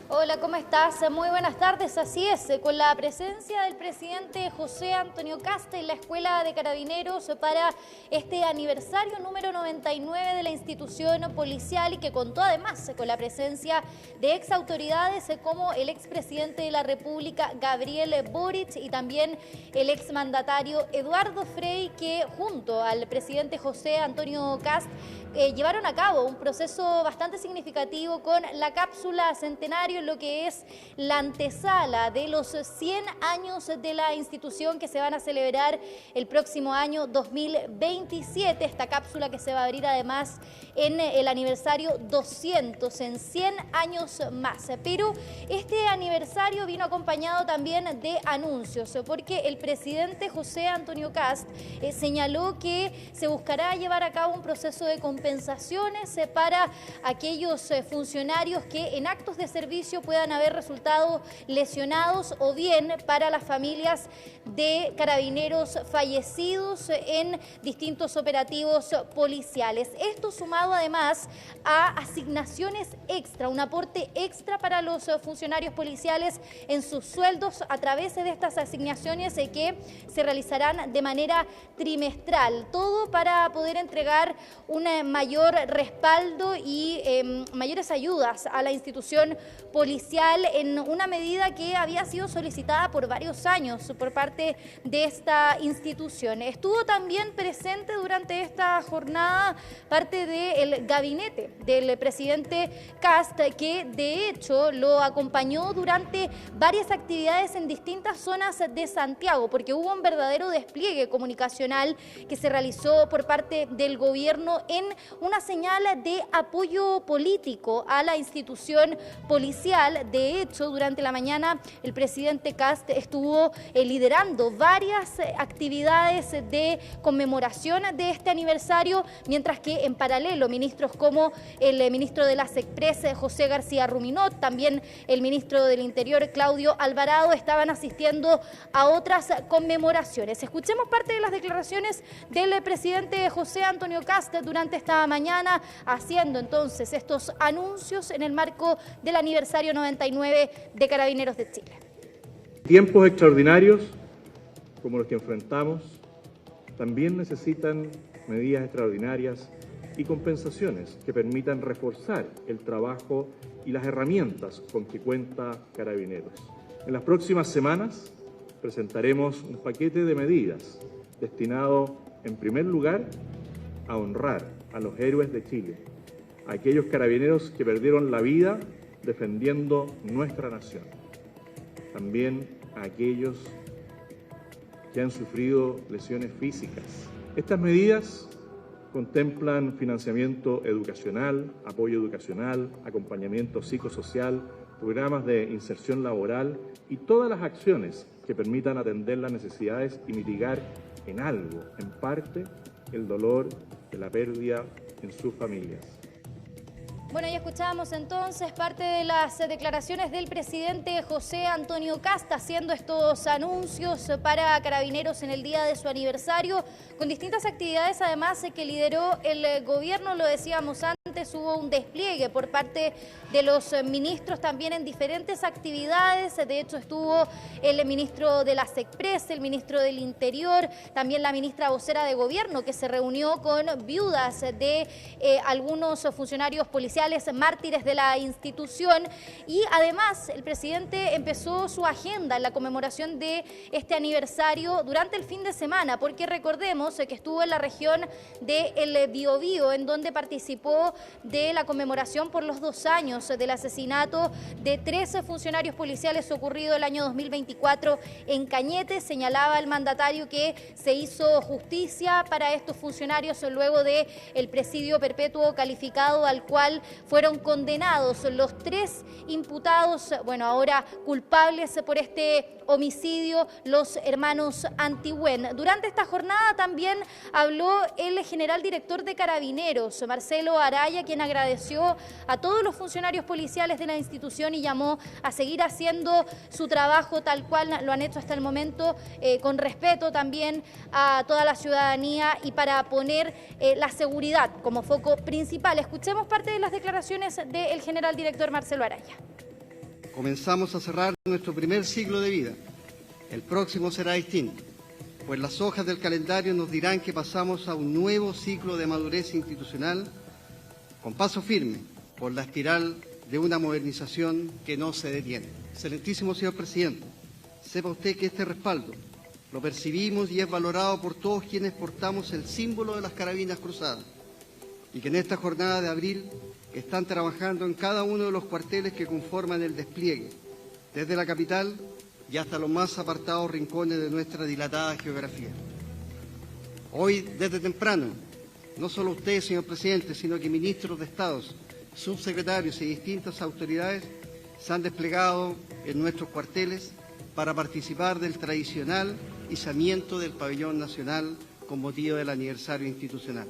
Hola, ¿cómo estás? Muy buenas tardes. Así es, con la presencia del presidente José Antonio Kast en la Escuela de Carabineros para este aniversario número 99 de la institución policial, y que contó además con la presencia de ex autoridades como el expresidente de la República, Gabriel Boric, y también el exmandatario Eduardo Frei, que junto al presidente José Antonio Kast llevaron a cabo un proceso bastante significativo con la cápsula centenario, lo que es la antesala de los 100 años de la institución que se van a celebrar el próximo año 2027. Esta cápsula que se va a abrir además en el aniversario 200, en 100 años más. Pero este aniversario vino acompañado también de anuncios, porque el presidente José Antonio Kast señaló que se buscará llevar a cabo un proceso de compensaciones para aquellos funcionarios que en actos de servicio puedan haber resultado lesionados, o bien para las familias de carabineros fallecidos en distintos operativos policiales. Esto sumado además a asignaciones extra, un aporte extra para los funcionarios policiales en sus sueldos a través de estas asignaciones que se realizarán de manera trimestral. Todo para poder entregar una mayor respaldo y mayores ayudas a la institución policial en una medida que había sido solicitada por varios años por parte de esta institución. Estuvo también presente durante esta jornada parte del gabinete del presidente Kast, que de hecho lo acompañó durante varias actividades en distintas zonas de Santiago, porque hubo un verdadero despliegue comunicacional que se realizó por parte del gobierno en una señal de apoyo político a la institución policial. De hecho, durante la mañana el presidente Kast estuvo liderando varias actividades de conmemoración de este aniversario, mientras que en paralelo ministros como el ministro de la SECPRES, José García Ruminot, también el ministro del Interior, Claudio Alvarado, estaban asistiendo a otras conmemoraciones. Escuchemos parte de las declaraciones del presidente José Antonio Kast durante esta mañana, haciendo entonces estos anuncios en el marco del aniversario 99 de Carabineros de Chile. Tiempos extraordinarios como los que enfrentamos también necesitan medidas extraordinarias y compensaciones que permitan reforzar el trabajo y las herramientas con que cuenta Carabineros. En las próximas semanas presentaremos un paquete de medidas destinado, en primer lugar, a honrar a los héroes de Chile, a aquellos carabineros que perdieron la vida defendiendo nuestra nación. También a aquellos que han sufrido lesiones físicas Estas medidas contemplan financiamiento educacional, apoyo educacional, acompañamiento psicosocial, programas de inserción laboral y todas las acciones que permitan atender las necesidades y mitigar en algo, en parte, el dolor de la pérdida en sus familias. Bueno, ya escuchábamos entonces parte de las declaraciones del presidente José Antonio Kast haciendo estos anuncios para Carabineros en el día de su aniversario, con distintas actividades además que lideró el gobierno, lo decíamos antes, hubo un despliegue por parte de los ministros también en diferentes actividades, de hecho estuvo el ministro de la SECPRES, el ministro del Interior, también la ministra vocera de gobierno que se reunió con viudas de algunos funcionarios policiales mártires de la institución, y además el presidente empezó su agenda en la conmemoración de este aniversario durante el fin de semana, porque recordemos que estuvo en la región del Biobío, en donde participó de la conmemoración por los 2 años del asesinato de 13 funcionarios policiales ocurrido el año 2024 en Cañete. Señalaba el mandatario que se hizo justicia para estos funcionarios luego de el presidio perpetuo calificado al cual fueron condenados los 3 imputados, bueno, ahora culpables por este homicidio, los hermanos Antigüen. Durante esta jornada también habló el general director de Carabineros, Marcelo Araya, quien agradeció a todos los funcionarios policiales de la institución y llamó a seguir haciendo su trabajo tal cual lo han hecho hasta el momento, con respeto también a toda la ciudadanía y para poner la seguridad como foco principal. Escuchemos parte de las declaraciones del general director Marcelo Araya. Comenzamos a cerrar nuestro primer ciclo de vida. El próximo será distinto, pues las hojas del calendario nos dirán que pasamos a un nuevo ciclo de madurez institucional con paso firme por la espiral de una modernización que no se detiene. Excelentísimo señor presidente, sepa usted que este respaldo lo percibimos y es valorado por todos quienes portamos el símbolo de las carabinas cruzadas y que en esta jornada de abril están trabajando en cada uno de los cuarteles que conforman el despliegue, desde la capital y hasta los más apartados rincones de nuestra dilatada geografía. Hoy, desde temprano, no solo usted, señor presidente, sino que ministros de Estados, subsecretarios y distintas autoridades se han desplegado en nuestros cuarteles para participar del tradicional izamiento del pabellón nacional con motivo del aniversario institucional.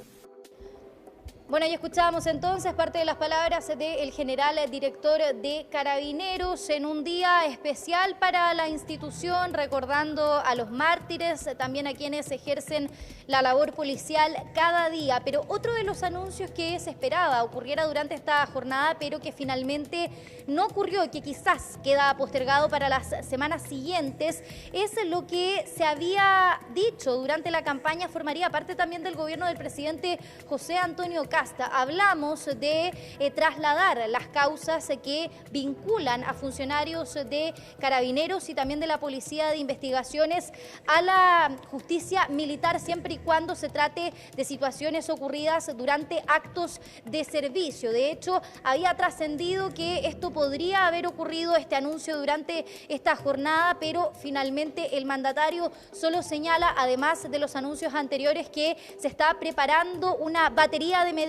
Bueno, ya escuchábamos entonces parte de las palabras del general director de Carabineros en un día especial para la institución, recordando a los mártires, también a quienes ejercen la labor policial cada día. Pero otro de los anuncios que se esperaba ocurriera durante esta jornada, pero que finalmente no ocurrió y que quizás queda postergado para las semanas siguientes, es lo que se había dicho durante la campaña, formaría parte también del gobierno del presidente José Antonio Kast. Hablamos de trasladar las causas que vinculan a funcionarios de Carabineros y también de la Policía de Investigaciones a la justicia militar, siempre y cuando se trate de situaciones ocurridas durante actos de servicio. De hecho, había trascendido que esto podría haber ocurrido, este anuncio, durante esta jornada, pero finalmente el mandatario solo señala, además de los anuncios anteriores, que se está preparando una batería de medidas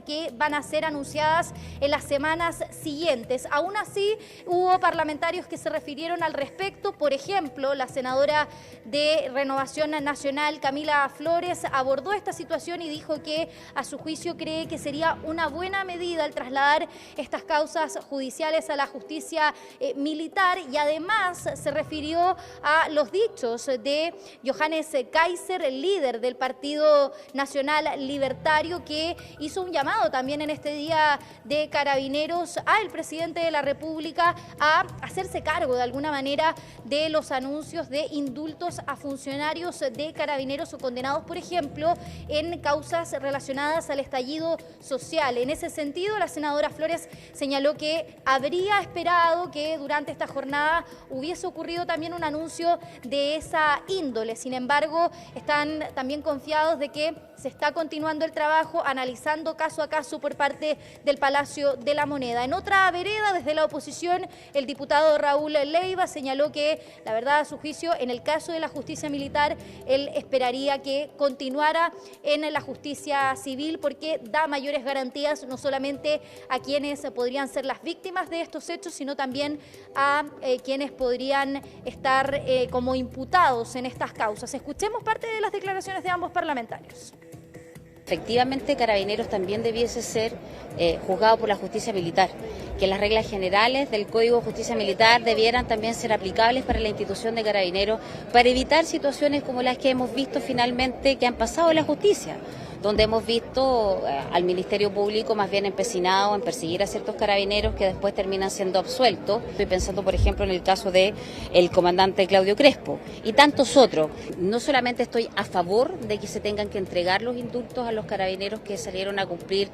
que van a ser anunciadas en las semanas siguientes. Aún así, hubo parlamentarios que se refirieron al respecto. Por ejemplo, la senadora de Renovación Nacional, Camila Flores, abordó esta situación y dijo que a su juicio cree que sería una buena medida el trasladar estas causas judiciales a la justicia militar, y además se refirió a los dichos de Johannes Kaiser, el líder del Partido Nacional Libertario, que hizo un llamado también en este día de Carabineros al presidente de la República a hacerse cargo de alguna manera de los anuncios de indultos a funcionarios de Carabineros o condenados, por ejemplo, en causas relacionadas al estallido social. En ese sentido, la senadora Flores señaló que habría esperado que durante esta jornada hubiese ocurrido también un anuncio de esa índole. Sin embargo, están también confiados de que se está continuando el trabajo, analizando revisando caso a caso por parte del Palacio de la Moneda. En otra vereda, desde la oposición, el diputado Raúl Leiva señaló que, la verdad, a su juicio, en el caso de la justicia militar, él esperaría que continuara en la justicia civil porque da mayores garantías no solamente a quienes podrían ser las víctimas de estos hechos, sino también a quienes podrían estar como imputados en estas causas. Escuchemos parte de las declaraciones de ambos parlamentarios. Efectivamente, Carabineros también debiese ser juzgado por la justicia militar, que las reglas generales del Código de Justicia Militar debieran también ser aplicables para la institución de Carabineros, para evitar situaciones como las que hemos visto finalmente que han pasado en la justicia, donde hemos visto al Ministerio Público más bien empecinado en perseguir a ciertos carabineros que después terminan siendo absueltos. Estoy pensando, por ejemplo, en el caso del comandante Claudio Crespo y tantos otros. No solamente estoy a favor de que se tengan que entregar los indultos a los carabineros que salieron a cumplir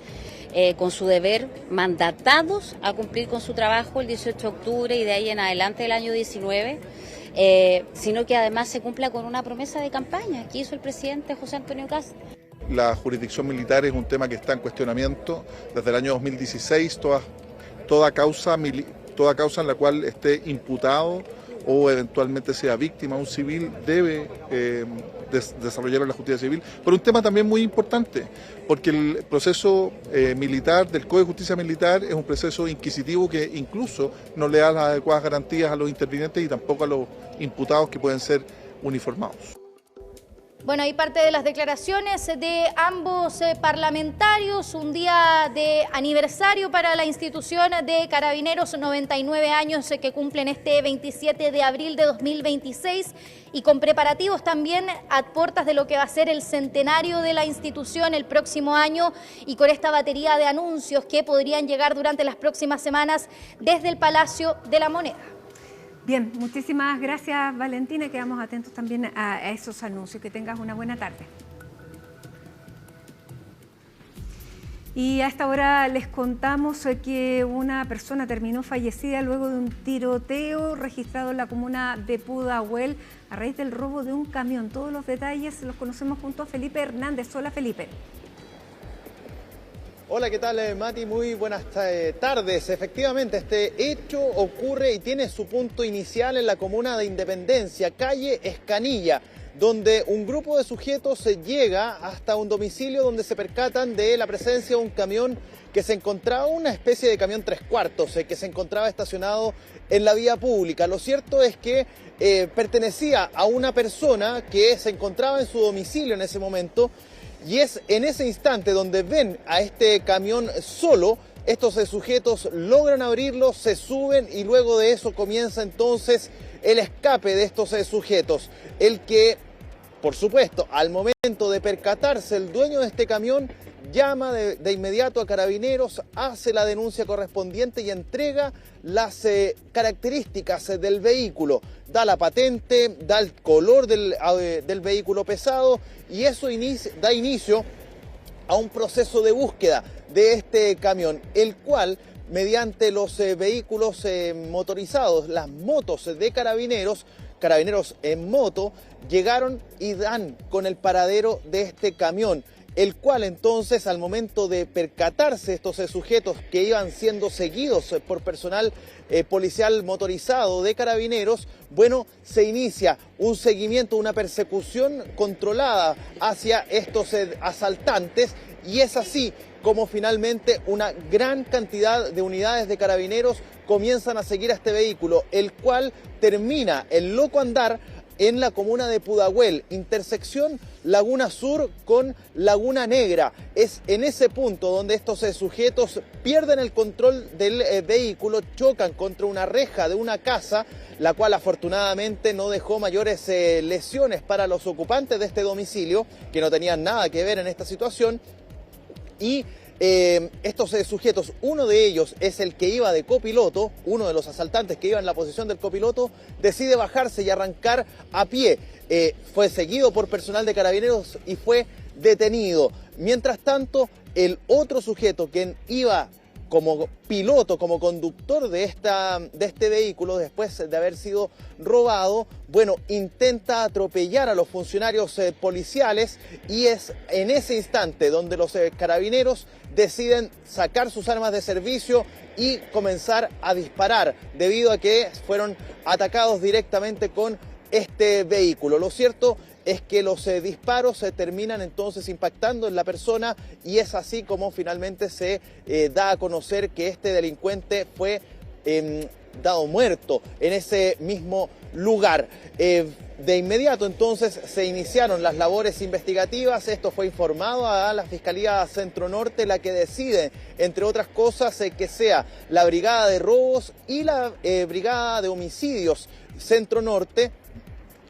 con su deber, mandatados a cumplir con su trabajo el 18 de octubre y de ahí en adelante del año 19, sino que además se cumpla con una promesa de campaña que hizo el presidente José Antonio Kast. La jurisdicción militar es un tema que está en cuestionamiento desde el año 2016. Toda causa en la cual esté imputado o eventualmente sea víctima un civil debe desarrollar la justicia civil. Pero un tema también muy importante, porque el proceso militar del Código de Justicia Militar es un proceso inquisitivo que incluso no le da las adecuadas garantías a los intervinientes y tampoco a los imputados que pueden ser uniformados. Bueno, ahí parte de las declaraciones de ambos parlamentarios, un día de aniversario para la institución de Carabineros, 99 años que cumplen este 27 de abril de 2026 y con preparativos también a puertas de lo que va a ser el centenario de la institución el próximo año y con esta batería de anuncios que podrían llegar durante las próximas semanas desde el Palacio de la Moneda. Bien, muchísimas gracias, Valentina. Quedamos atentos también a esos anuncios. Que tengas una buena tarde. Y a esta hora les contamos que una persona terminó fallecida luego de un tiroteo registrado en la comuna de Pudahuel a raíz del robo de un camión. Todos los detalles los conocemos junto a Felipe Hernández. Hola, Felipe. Hola, ¿qué tal, Mati? Muy buenas tardes. Efectivamente, este hecho ocurre y tiene su punto inicial en la comuna de Independencia, calle Escanilla, donde un grupo de sujetos llega hasta un domicilio donde se percatan de la presencia de un camión que se encontraba, una especie de camión 3/4, que se encontraba estacionado en la vía pública. Lo cierto es que pertenecía a una persona que se encontraba en su domicilio en ese momento. Y es en ese instante donde ven a este camión solo, estos sujetos logran abrirlo, se suben y luego de eso comienza entonces el escape de estos sujetos. El que, por supuesto, al momento de percatarse el dueño de este camión, llama de inmediato a Carabineros, hace la denuncia correspondiente y entrega las características del vehículo. Da la patente, da el color del vehículo pesado y eso da inicio a un proceso de búsqueda de este camión, el cual, mediante los vehículos motorizados, las motos de Carabineros en moto, llegaron y dan con el paradero de este camión, el cual entonces, al momento de percatarse estos sujetos que iban siendo seguidos por personal policial motorizado de Carabineros, bueno, se inicia un seguimiento, una persecución controlada hacia estos asaltantes y es así como finalmente una gran cantidad de unidades de Carabineros comienzan a seguir a este vehículo, el cual termina en loco andar en la comuna de Pudahuel, intersección Laguna Sur con Laguna Negra. Es en ese punto donde estos sujetos pierden el control del vehículo, chocan contra una reja de una casa, la cual afortunadamente no dejó mayores lesiones para los ocupantes de este domicilio, que no tenían nada que ver en esta situación. Y estos sujetos, uno de ellos es el que iba de copiloto, uno de los asaltantes que iba en la posición del copiloto, decide bajarse y arrancar a pie. Fue seguido por personal de Carabineros y fue detenido. Mientras tanto, el otro sujeto, quien iba como piloto, como conductor de este vehículo, después de haber sido robado, bueno, intenta atropellar a los funcionarios policiales, y es en ese instante donde los carabineros deciden sacar sus armas de servicio y comenzar a disparar, debido a que fueron atacados directamente con este vehículo. Lo cierto es que los disparos se terminan entonces impactando en la persona, y es así como finalmente se da a conocer que este delincuente fue dado muerto en ese mismo lugar. De inmediato entonces se iniciaron las labores investigativas. Esto fue informado a la Fiscalía Centro Norte, la que decide, entre otras cosas, que sea la Brigada de Robos y la Brigada de Homicidios Centro Norte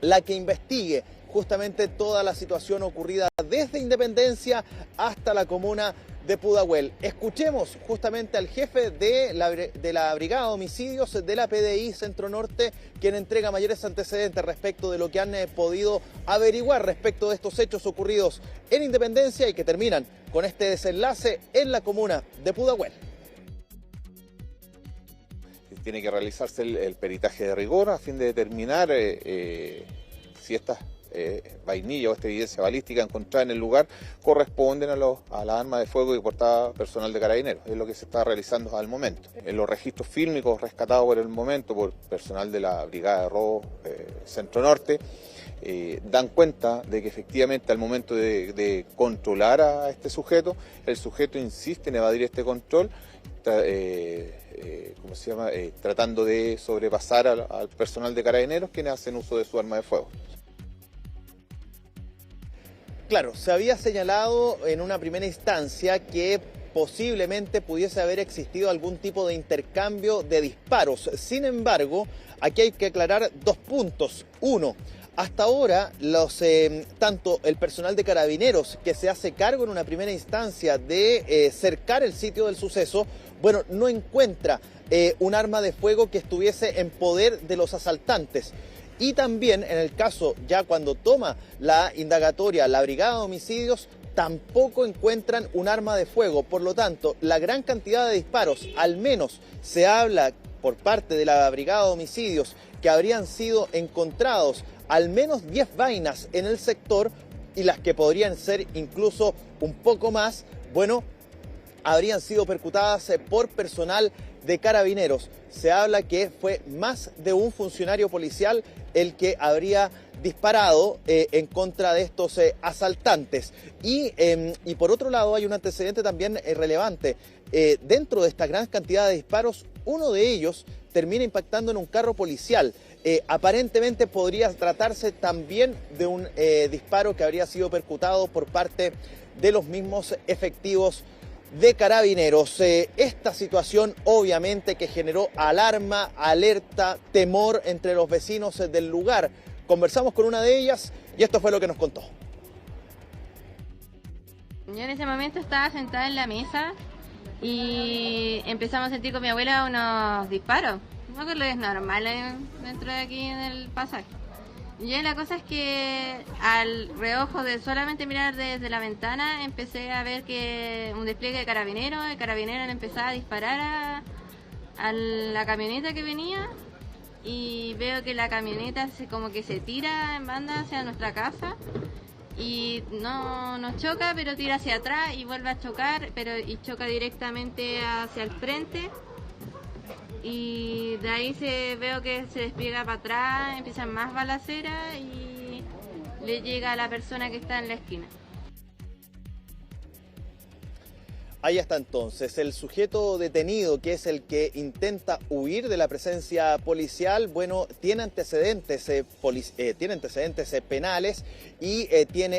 la que investigue justamente toda la situación ocurrida desde Independencia hasta la comuna de Pudahuel. Escuchemos justamente al jefe de la Brigada de Homicidios de la PDI Centro Norte, quien entrega mayores antecedentes respecto de lo que han podido averiguar respecto de estos hechos ocurridos en Independencia y que terminan con este desenlace en la comuna de Pudahuel. Tiene que realizarse el peritaje de rigor a fin de determinar si estas vainillas o esta evidencia balística encontrada en el lugar corresponden a las armas de fuego que portaba personal de Carabineros. Es lo que se está realizando al momento. En los registros fílmicos rescatados por el momento por personal de la Brigada de Robo Centro Norte dan cuenta de que efectivamente al momento de controlar a este sujeto, el sujeto insiste en evadir este control, tratando de sobrepasar al personal de Carabineros, quienes hacen uso de su arma de fuego. Claro, se había señalado en una primera instancia que posiblemente pudiese haber existido algún tipo de intercambio de disparos. Sin embargo, aquí hay que aclarar dos puntos. Uno, hasta ahora tanto el personal de Carabineros, que se hace cargo en una primera instancia de cercar el sitio del suceso, bueno, no encuentra un arma de fuego que estuviese en poder de los asaltantes. Y también en el caso, ya cuando toma la indagatoria la Brigada de Homicidios, tampoco encuentran un arma de fuego. Por lo tanto, la gran cantidad de disparos, al menos se habla por parte de la Brigada de Homicidios, que habrían sido encontrados al menos 10 vainas en el sector, y las que podrían ser incluso un poco más, bueno, habrían sido percutadas por personal de Carabineros. Se habla que fue más de un funcionario policial el que habría disparado en contra de estos asaltantes. Y por otro lado hay un antecedente también relevante. Dentro de esta gran cantidad de disparos, uno de ellos termina impactando en un carro policial. Aparentemente podría tratarse también de un disparo que habría sido percutado por parte de los mismos efectivos de Carabineros. Esta situación obviamente que generó alarma, alerta, temor entre los vecinos del lugar. Conversamos con una de ellas y esto fue lo que nos contó. Yo en ese momento estaba sentada en la mesa y empezamos a sentir con mi abuela unos disparos. No, que lo es normal dentro de aquí en el pasaje. Y la cosa es que al reojo de solamente mirar desde la ventana empecé a ver que un despliegue de carabineros, el carabinero le empezaba a disparar a la camioneta que venía, y veo que la camioneta como que se tira en banda hacia nuestra casa y no nos choca, pero tira hacia atrás y vuelve a chocar, y choca directamente hacia el frente. Y de ahí veo que se despliega para atrás, empiezan más balaceras y le llega a la persona que está en la esquina. Ahí está entonces, el sujeto detenido, que es el que intenta huir de la presencia policial, bueno, tiene antecedentes, penales y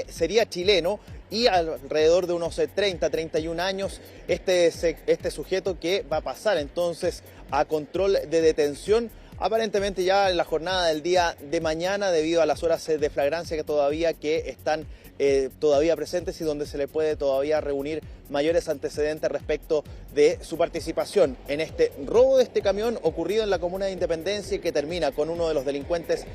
sería chileno, y alrededor de unos 30, 31 años, este sujeto que va a pasar entonces a control de detención, aparentemente ya en la jornada del día de mañana, debido a las horas de flagrancia que están todavía presentes y donde se le puede todavía reunir mayores antecedentes respecto de su participación en este robo de este camión ocurrido en la comuna de Independencia y que termina con uno de los delincuentes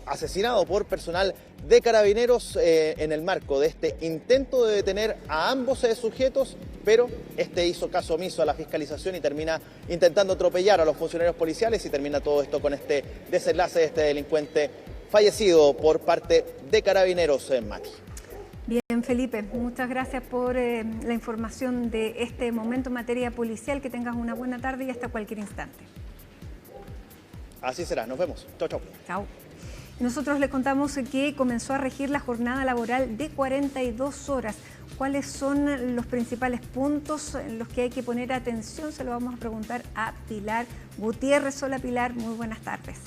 asesinado por personal de Carabineros en el marco de este intento de detener a ambos sujetos, pero este hizo caso omiso a la fiscalización y termina intentando atropellar a los funcionarios policiales y termina todo esto con este desenlace de este delincuente fallecido por parte de Carabineros en Mati. Bien, Felipe, muchas gracias por la información de este momento en materia policial. Que tengas una buena tarde y hasta cualquier instante. Así será, nos vemos. Chao, chao. Chao. Nosotros le contamos que comenzó a regir la jornada laboral de 42 horas. ¿Cuáles son los principales puntos en los que hay que poner atención? Se lo vamos a preguntar a Pilar Gutiérrez. Hola Pilar, muy buenas tardes.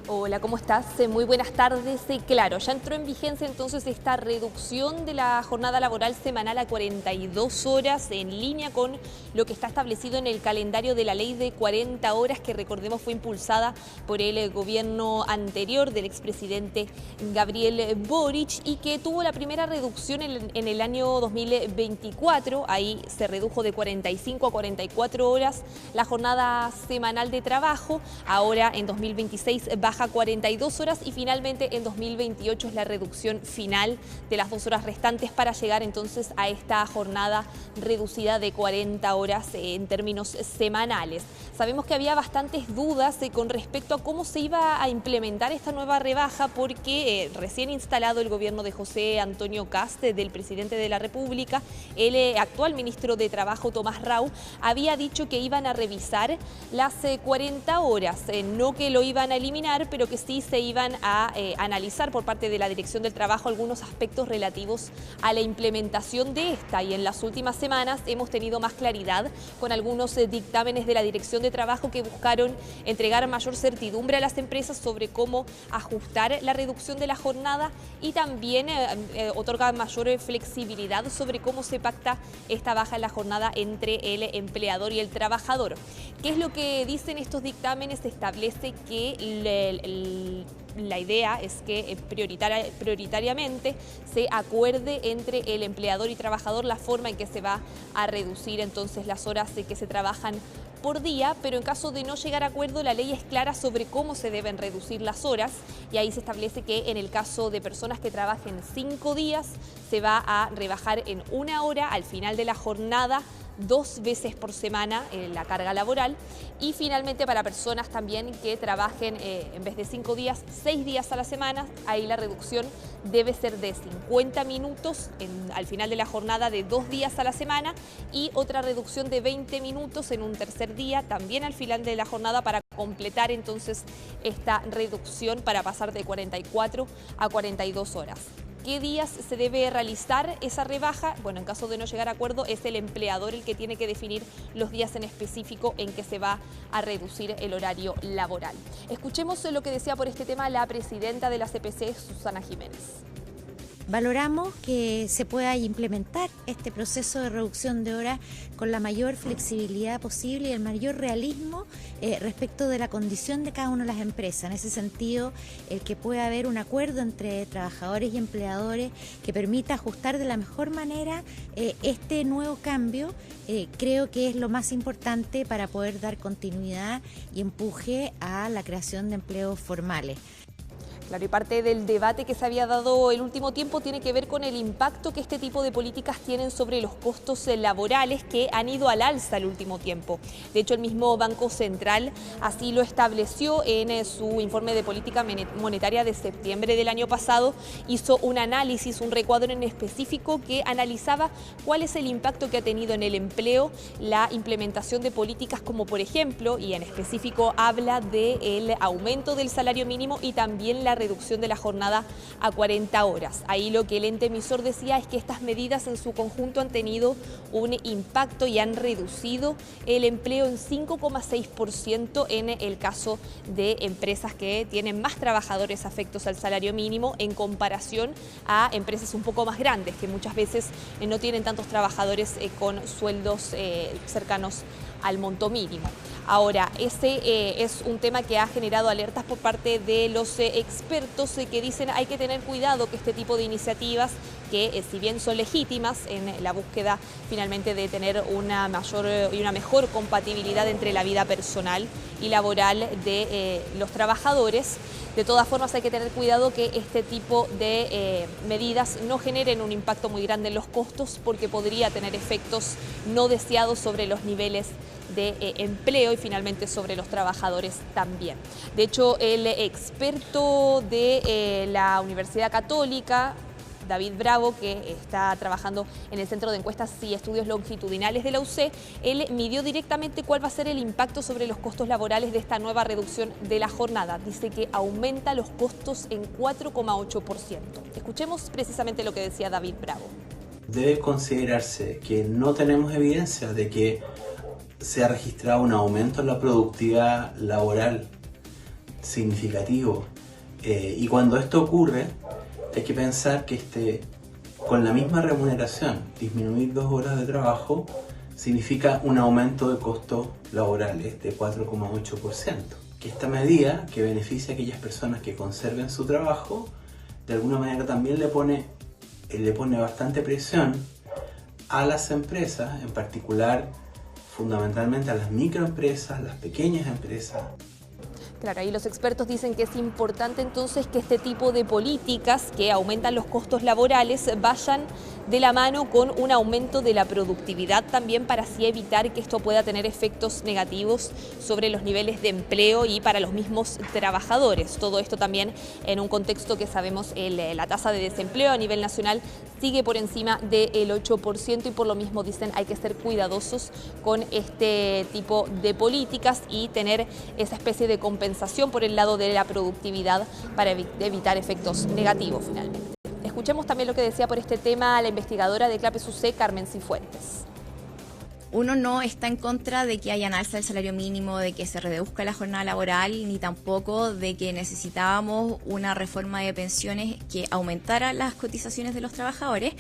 Hola, ¿cómo estás? Muy buenas tardes. Claro, ya entró en vigencia entonces esta reducción de la jornada laboral semanal a 42 horas en línea con lo que está establecido en el calendario de la ley de 40 horas que recordemos fue impulsada por el gobierno anterior del expresidente Gabriel Boric y que tuvo la primera reducción en el año 2024. Ahí se redujo de 45 a 44 horas la jornada semanal de trabajo. Ahora en 2026 baja a 42 horas y finalmente en 2028 es la reducción final de las 2 horas restantes para llegar entonces a esta jornada reducida de 40 horas en términos semanales. Sabemos que había bastantes dudas con respecto a cómo se iba a implementar esta nueva rebaja porque recién instalado el gobierno de José Antonio Kast, del presidente de la República, el actual ministro de Trabajo Tomás Rau había dicho que iban a revisar las 40 horas, no que lo iban a eliminar, pero que sí se iban a analizar por parte de la Dirección del Trabajo algunos aspectos relativos a la implementación de esta. Y en las últimas semanas hemos tenido más claridad con algunos dictámenes de la Dirección de Trabajo que buscaron entregar mayor certidumbre a las empresas sobre cómo ajustar la reducción de la jornada y también otorga mayor flexibilidad sobre cómo se pacta esta baja en la jornada entre el empleador y el trabajador. ¿Qué es lo que dicen estos dictámenes? Se establece que la idea es que prioritariamente se acuerde entre el empleador y trabajador la forma en que se va a reducir entonces las horas que se trabajan por día, pero en caso de no llegar a acuerdo la ley es clara sobre cómo se deben reducir las horas y ahí se establece que en el caso de personas que trabajen 5 días se va a rebajar en 1 hora al final de la jornada 2 veces por semana la carga laboral y finalmente para personas también que trabajen en vez de 5 días, 6 días a la semana, ahí la reducción debe ser de 50 minutos al final de la jornada de 2 días a la semana y otra reducción de 20 minutos en un tercer día también al final de la jornada para completar entonces esta reducción para pasar de 44 a 42 horas. ¿Qué días se debe realizar esa rebaja? Bueno, en caso de no llegar a acuerdo es el empleador el que tiene que definir los días en específico en que se va a reducir el horario laboral. Escuchemos lo que decía por este tema la presidenta de la CPC, Susana Jiménez. Valoramos que se pueda implementar este proceso de reducción de horas con la mayor flexibilidad posible y el mayor realismo respecto de la condición de cada una de las empresas. En ese sentido, el que pueda haber un acuerdo entre trabajadores y empleadores que permita ajustar de la mejor manera este nuevo cambio, creo que es lo más importante para poder dar continuidad y empuje a la creación de empleos formales. Claro, y parte del debate que se había dado el último tiempo tiene que ver con el impacto que este tipo de políticas tienen sobre los costos laborales que han ido al alza el último tiempo. De hecho, el mismo Banco Central así lo estableció en su informe de política monetaria de septiembre del año pasado. Hizo un análisis, un recuadro en específico que analizaba cuál es el impacto que ha tenido en el empleo la implementación de políticas como, por ejemplo, y en específico habla del aumento del salario mínimo y también la reducción de la jornada a 40 horas. Ahí lo que el ente emisor decía es que estas medidas en su conjunto han tenido un impacto y han reducido el empleo en 5,6% en el caso de empresas que tienen más trabajadores afectos al salario mínimo en comparación a empresas un poco más grandes que muchas veces no tienen tantos trabajadores con sueldos cercanos al monto mínimo. Ahora, ese es un tema que ha generado alertas por parte de los expertos que dicen hay que tener cuidado que este tipo de iniciativas, que si bien son legítimas en la búsqueda finalmente de tener una mayor y una mejor compatibilidad entre la vida personal y laboral de los trabajadores, de todas formas hay que tener cuidado que este tipo de medidas no generen un impacto muy grande en los costos, porque podría tener efectos no deseados sobre los niveles de empleo y finalmente sobre los trabajadores también. De hecho, el experto de la Universidad Católica, David Bravo, que está trabajando en el Centro de Encuestas y Estudios Longitudinales de la UC, él midió directamente cuál va a ser el impacto sobre los costos laborales de esta nueva reducción de la jornada. Dice que aumenta los costos en 4,8%. Escuchemos precisamente lo que decía David Bravo. Debe considerarse que no tenemos evidencia de que se ha registrado un aumento en la productividad laboral significativo. Y cuando esto ocurre, hay que pensar que con la misma remuneración, disminuir 2 horas de trabajo significa un aumento de costos laborales de 4,8%. Que esta medida, que beneficia a aquellas personas que conserven su trabajo, de alguna manera también le pone bastante presión a las empresas, en particular, fundamentalmente a las microempresas, las pequeñas empresas. Claro, ahí los expertos dicen que es importante entonces que este tipo de políticas que aumentan los costos laborales vayan de la mano con un aumento de la productividad también, para así evitar que esto pueda tener efectos negativos sobre los niveles de empleo y para los mismos trabajadores. Todo esto también en un contexto que sabemos la tasa de desempleo a nivel nacional sigue por encima del 8% y por lo mismo dicen hay que ser cuidadosos con este tipo de políticas y tener esa especie de compensación por el lado de la productividad para evitar efectos negativos finalmente. Escuchemos también lo que decía por este tema la investigadora de CLAPES UC, Carmen Cifuentes. Uno no está en contra de que haya alza del salario mínimo, de que se reduzca la jornada laboral, ni tampoco de que necesitábamos una reforma de pensiones que aumentara las cotizaciones de los trabajadores,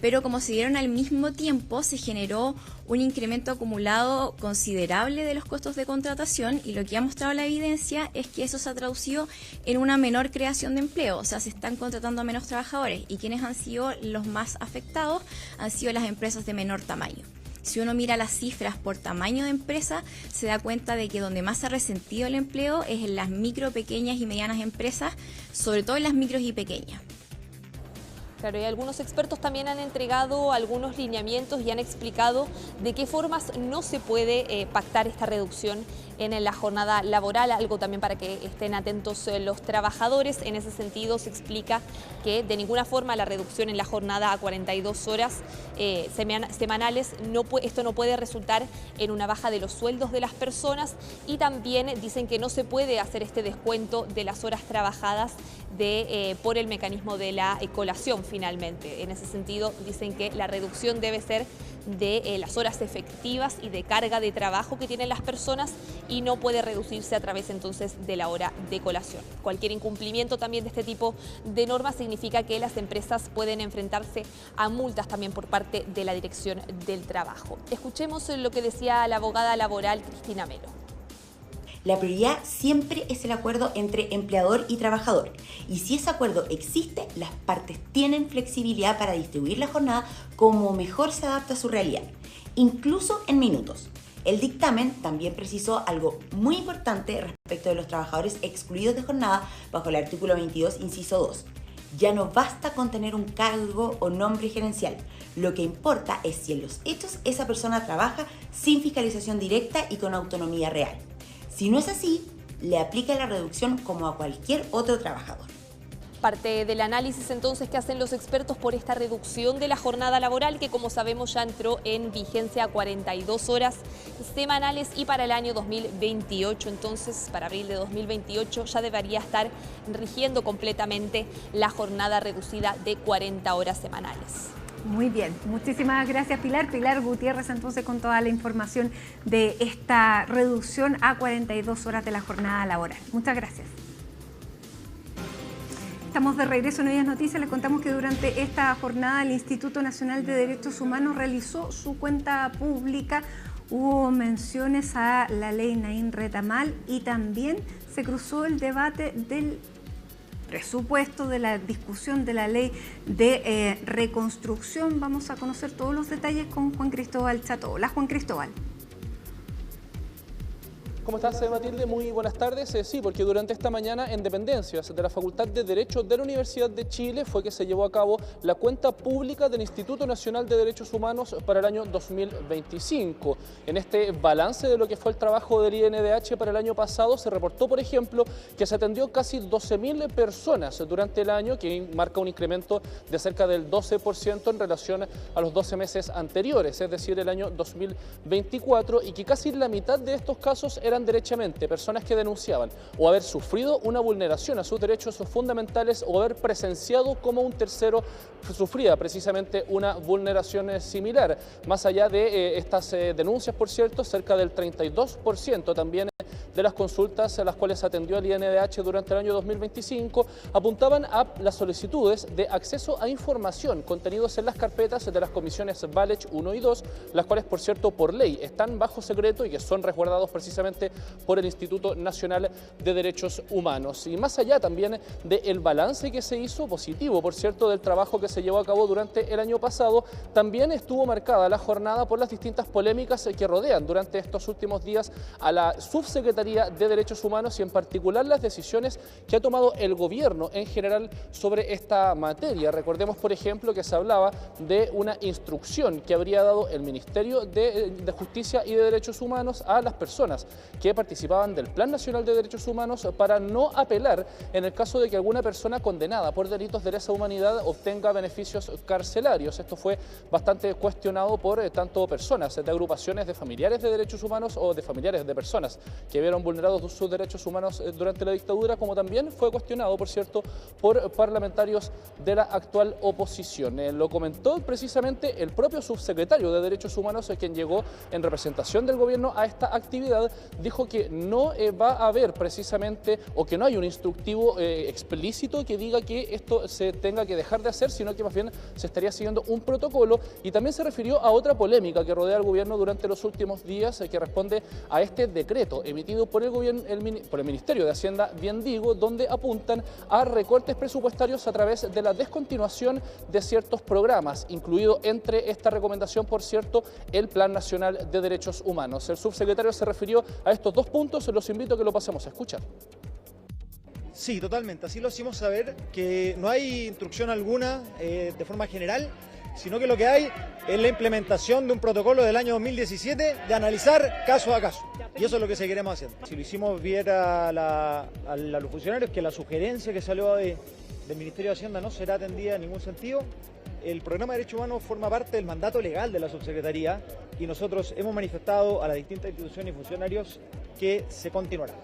pero como se dieron al mismo tiempo, se generó un incremento acumulado considerable de los costos de contratación, y lo que ha mostrado la evidencia es que eso se ha traducido en una menor creación de empleo. O sea, se están contratando a menos trabajadores, y quienes han sido los más afectados han sido las empresas de menor tamaño. Si uno mira las cifras por tamaño de empresa, se da cuenta de que donde más se ha resentido el empleo es en las micro, pequeñas y medianas empresas, sobre todo en las micros y pequeñas. Claro, y algunos expertos también han entregado algunos lineamientos y han explicado de qué formas no se puede pactar esta reducción en la jornada laboral, algo también para que estén atentos los trabajadores. En ese sentido se explica que de ninguna forma la reducción en la jornada a 42 horas semanales, esto no puede resultar en una baja de los sueldos de las personas, y también dicen que no se puede hacer este descuento de las horas trabajadas por el mecanismo de la colación finalmente. En ese sentido dicen que la reducción debe ser de las horas efectivas y de carga de trabajo que tienen las personas, y no puede reducirse a través entonces de la hora de colación. Cualquier incumplimiento también de este tipo de normas significa que las empresas pueden enfrentarse a multas también por parte de la Dirección del Trabajo. Escuchemos lo que decía la abogada laboral Cristina Melo. La prioridad siempre es el acuerdo entre empleador y trabajador. Y si ese acuerdo existe, las partes tienen flexibilidad para distribuir la jornada como mejor se adapta a su realidad, incluso en minutos. El dictamen también precisó algo muy importante respecto de los trabajadores excluidos de jornada bajo el artículo 22, inciso 2. Ya no basta con tener un cargo o nombre gerencial. Lo que importa es si en los hechos esa persona trabaja sin fiscalización directa y con autonomía real. Si no es así, le aplica la reducción como a cualquier otro trabajador. Parte del análisis entonces que hacen los expertos por esta reducción de la jornada laboral, que como sabemos ya entró en vigencia a 42 horas semanales, y para el año 2028, entonces para abril de 2028 ya debería estar rigiendo completamente la jornada reducida de 40 horas semanales. Muy bien, muchísimas gracias Pilar. Pilar Gutiérrez entonces con toda la información de esta reducción a 42 horas de la jornada laboral. Muchas gracias. Estamos de regreso en Nuevas Noticias. Les contamos que durante esta jornada el Instituto Nacional de Derechos Humanos realizó su cuenta pública hubo menciones a la ley Naín Retamal y también se cruzó el debate del presupuesto, de la discusión de la ley de reconstrucción. Vamos a conocer todos los detalles con Juan Cristóbal Chato. Hola, Juan Cristóbal. ¿Cómo estás, Matilde? Muy buenas tardes. Sí, porque durante esta mañana en dependencias de la Facultad de Derecho de la Universidad de Chile fue que se llevó a cabo la cuenta pública del Instituto Nacional de Derechos Humanos para el año 2025. En este balance de lo que fue el trabajo del INDH para el año pasado se reportó, por ejemplo, que se atendió casi 12.000 personas durante el año, que marca un incremento de cerca del 12% en relación a los 12 meses anteriores, es decir, el año 2024, y que casi la mitad de estos casos eran derechamente personas que denunciaban o haber sufrido una vulneración a sus derechos fundamentales o haber presenciado como un tercero sufría precisamente una vulneración similar. Más allá de estas denuncias, por cierto, cerca del 32% también de las consultas a las cuales atendió el INDH durante el año 2025 apuntaban a las solicitudes de acceso a información contenidos en las carpetas de las comisiones Valech 1 y 2, las cuales, por cierto, por ley están bajo secreto y que son resguardados precisamente por el Instituto Nacional de Derechos Humanos. Y más allá también del balance que se hizo, positivo, por cierto, del trabajo que se llevó a cabo durante el año pasado, también estuvo marcada la jornada por las distintas polémicas que rodean durante estos últimos días a la subsecretaría de Derechos Humanos y en particular las decisiones que ha tomado el gobierno en general sobre esta materia. Recordemos, por ejemplo, que se hablaba de una instrucción que habría dado el Ministerio de Justicia y de Derechos Humanos a las personas que participaban del Plan Nacional de Derechos Humanos para no apelar en el caso de que alguna persona condenada por delitos de lesa humanidad obtenga beneficios carcelarios. Esto fue bastante cuestionado por tanto personas de agrupaciones de familiares de derechos humanos o de familiares de personas que vieron vulnerados sus derechos humanos durante la dictadura, como también fue cuestionado, por cierto, por parlamentarios de la actual oposición. Lo comentó precisamente el propio subsecretario de Derechos Humanos, quien llegó en representación del gobierno a esta actividad. Dijo que no va a haber precisamente, o que no hay un instructivo explícito que diga que esto se tenga que dejar de hacer, sino que más bien se estaría siguiendo un protocolo, y también se refirió a otra polémica que rodea al gobierno durante los últimos días, que responde a este decreto emitido por el gobierno, por el Ministerio de Hacienda, bien digo, donde apuntan a recortes presupuestarios a través de la descontinuación de ciertos programas, incluido entre esta recomendación, por cierto, el Plan Nacional de Derechos Humanos. El subsecretario se refirió a estos dos puntos, los invito a que lo pasemos a escuchar. Sí, totalmente. Así lo hicimos saber, que no hay instrucción alguna de forma general, sino que lo que hay es la implementación de un protocolo del año 2017 de analizar caso a caso. Y eso es lo que seguiremos haciendo. Si lo hicimos bien a los funcionarios, que la sugerencia que salió del Ministerio de Hacienda no será atendida en ningún sentido. El programa de Derechos Humanos forma parte del mandato legal de la subsecretaría y nosotros hemos manifestado a las distintas instituciones y funcionarios que se continuará.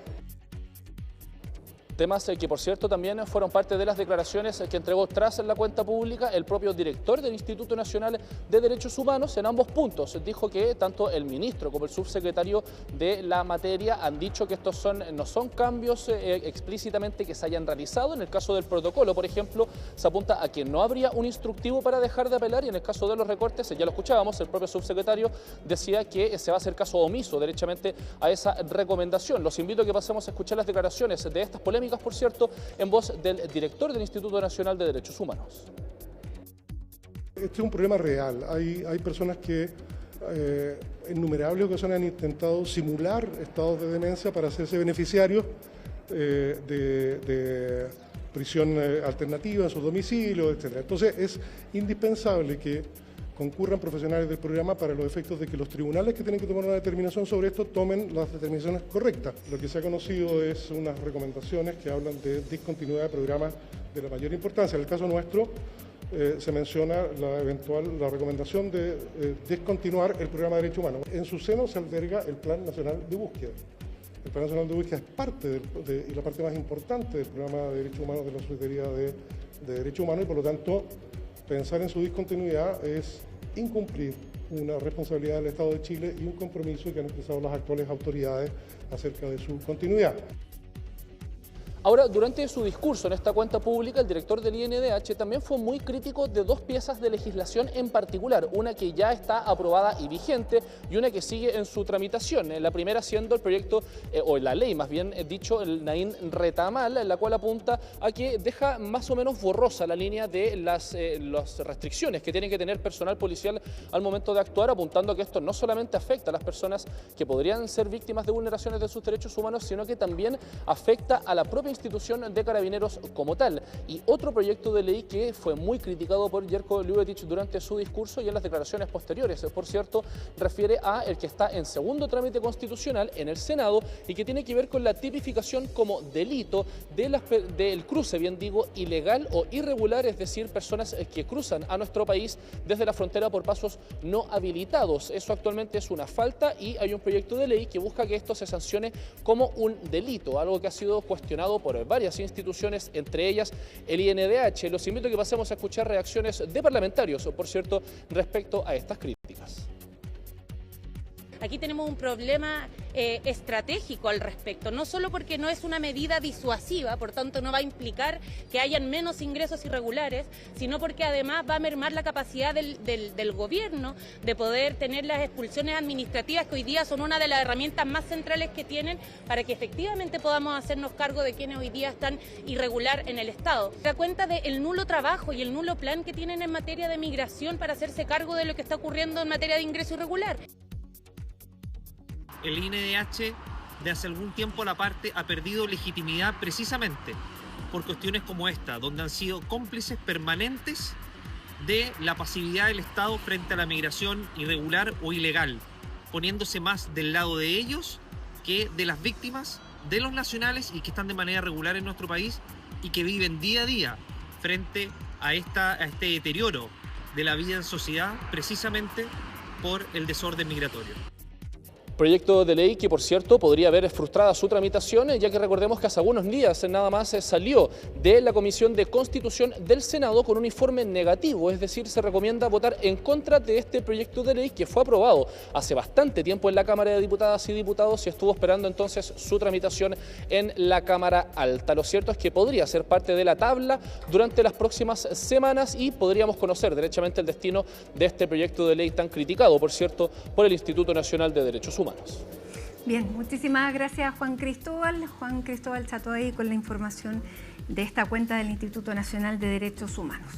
Temas que, por cierto, también fueron parte de las declaraciones que entregó tras la cuenta pública el propio director del Instituto Nacional de Derechos Humanos. En ambos puntos dijo que tanto el ministro como el subsecretario de la materia han dicho que estos no son cambios explícitamente que se hayan realizado. En el caso del protocolo, por ejemplo, se apunta a que no habría un instructivo para dejar de apelar, y en el caso de los recortes, ya lo escuchábamos, el propio subsecretario decía que se va a hacer caso omiso derechamente a esa recomendación. Los invito a que pasemos a escuchar las declaraciones de estas polémicas, por cierto, en voz del director del Instituto Nacional de Derechos Humanos. Este es un problema real. Hay personas que en innumerables ocasiones han intentado simular estados de demencia para hacerse beneficiarios de prisión alternativa en sus domicilios, etc. Entonces es indispensable que concurran profesionales del programa para los efectos de que los tribunales que tienen que tomar una determinación sobre esto tomen las determinaciones correctas. Lo que se ha conocido es unas recomendaciones que hablan de discontinuidad de programas de la mayor importancia. En el caso nuestro se menciona la recomendación de descontinuar el programa de Derechos Humanos. En su seno se alberga el Plan Nacional de Búsqueda. El Plan Nacional de Búsqueda es parte y la parte más importante del programa de Derechos Humanos de la Secretaría de Derechos Humanos, y por lo tanto pensar en su discontinuidad es incumplir una responsabilidad del Estado de Chile y un compromiso que han expresado las actuales autoridades acerca de su continuidad. Ahora, durante su discurso en esta cuenta pública, el director del INDH también fue muy crítico de dos piezas de legislación en particular, una que ya está aprobada y vigente y una que sigue en su tramitación. La primera siendo el proyecto, o la ley más bien dicho, el Naín Retamal, en la cual apunta a que deja más o menos borrosa la línea de las restricciones que tiene que tener personal policial al momento de actuar, apuntando a que esto no solamente afecta a las personas que podrían ser víctimas de vulneraciones de sus derechos humanos, sino que también afecta a la propia institución de Carabineros como tal. Y otro proyecto de ley que fue muy criticado por Jerko Ljubetich durante su discurso y en las declaraciones posteriores, por cierto, refiere a el que está en segundo trámite constitucional en el Senado y que tiene que ver con la tipificación como delito del cruce, bien digo, ilegal o irregular, es decir, personas que cruzan a nuestro país desde la frontera por pasos no habilitados. Eso actualmente es una falta y hay un proyecto de ley que busca que esto se sancione como un delito, algo que ha sido cuestionado por varias instituciones, entre ellas el INDH. Los invito a que pasemos a escuchar reacciones de parlamentarios, por cierto, respecto a estas críticas. Aquí tenemos un problema estratégico al respecto, no solo porque no es una medida disuasiva, por tanto no va a implicar que hayan menos ingresos irregulares, sino porque además va a mermar la capacidad del gobierno de poder tener las expulsiones administrativas, que hoy día son una de las herramientas más centrales que tienen para que efectivamente podamos hacernos cargo de quienes hoy día están irregular en el Estado. Se da cuenta del nulo trabajo y el nulo plan que tienen en materia de migración para hacerse cargo de lo que está ocurriendo en materia de ingreso irregular. El INDH de hace algún tiempo a la parte ha perdido legitimidad precisamente por cuestiones como esta, donde han sido cómplices permanentes de la pasividad del Estado frente a la migración irregular o ilegal, poniéndose más del lado de ellos que de las víctimas, de los nacionales y que están de manera regular en nuestro país y que viven día a día frente a este deterioro de la vida en sociedad precisamente por el desorden migratorio. Proyecto de ley que, por cierto, podría haber frustrado su tramitación, ya que recordemos que hace algunos días nada más salió de la Comisión de Constitución del Senado con un informe negativo, es decir, se recomienda votar en contra de este proyecto de ley que fue aprobado hace bastante tiempo en la Cámara de Diputadas y Diputados y estuvo esperando entonces su tramitación en la Cámara Alta. Lo cierto es que podría ser parte de la tabla durante las próximas semanas y podríamos conocer derechamente el destino de este proyecto de ley tan criticado, por cierto, por el Instituto Nacional de Derechos Humanos. Bien, muchísimas gracias Juan Cristóbal. Juan Cristóbal Chatoay con la información de esta cuenta del Instituto Nacional de Derechos Humanos.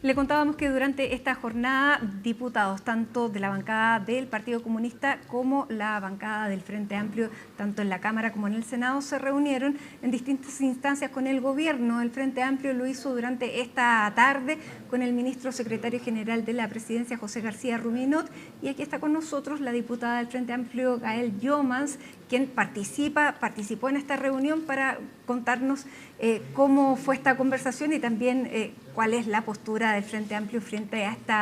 Le contábamos que durante esta jornada diputados tanto de la bancada del Partido Comunista como la bancada del Frente Amplio, tanto en la Cámara como en el Senado, se reunieron en distintas instancias con el gobierno. El Frente Amplio lo hizo durante esta tarde con el ministro secretario general de la Presidencia, José García Ruminot, y aquí está con nosotros la diputada del Frente Amplio, Gael Yomans, quien participó en esta reunión para contarnos cómo fue esta conversación y también cuál es la postura del Frente Amplio frente a este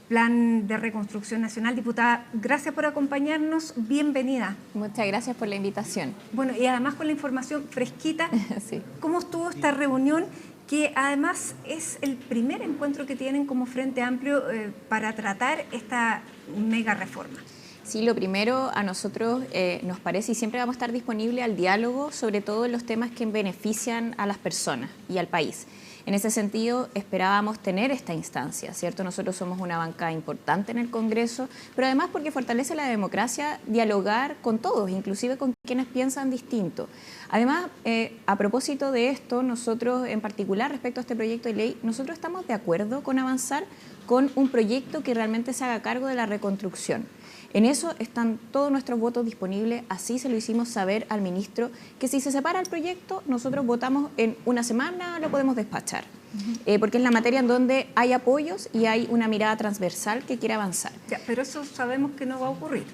plan de reconstrucción nacional. Diputada, gracias por acompañarnos, bienvenida. Muchas gracias por la invitación. Bueno, y además con la información fresquita, sí. ¿Cómo estuvo esta reunión? Que además es el primer encuentro que tienen como Frente Amplio para tratar esta mega reforma. Sí, lo primero a nosotros nos parece y siempre vamos a estar disponibles al diálogo, sobre todo en los temas que benefician a las personas y al país. En ese sentido, esperábamos tener esta instancia, ¿cierto? Nosotros somos una bancada importante en el Congreso, pero además porque fortalece la democracia dialogar con todos, inclusive con quienes piensan distinto. Además, a propósito de esto, nosotros en particular respecto a este proyecto de ley, nosotros estamos de acuerdo con avanzar con un proyecto que realmente se haga cargo de la reconstrucción. En eso están todos nuestros votos disponibles, así se lo hicimos saber al ministro, que si se separa el proyecto, nosotros votamos en una semana, lo podemos despachar, porque es la materia en donde hay apoyos y hay una mirada transversal que quiere avanzar. Ya, pero eso sabemos que no va a ocurrir.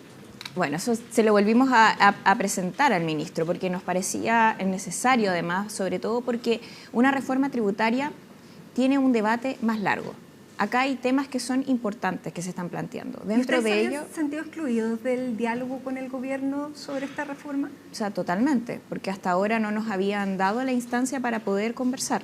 Bueno, eso se lo volvimos a presentar al ministro, porque nos parecía necesario además, sobre todo porque una reforma tributaria tiene un debate más largo. Acá hay temas que son importantes que se están planteando. Dentro de ello, ¿se han sentido excluidos del diálogo con el gobierno sobre esta reforma? O sea, totalmente, porque hasta ahora no nos habían dado la instancia para poder conversar.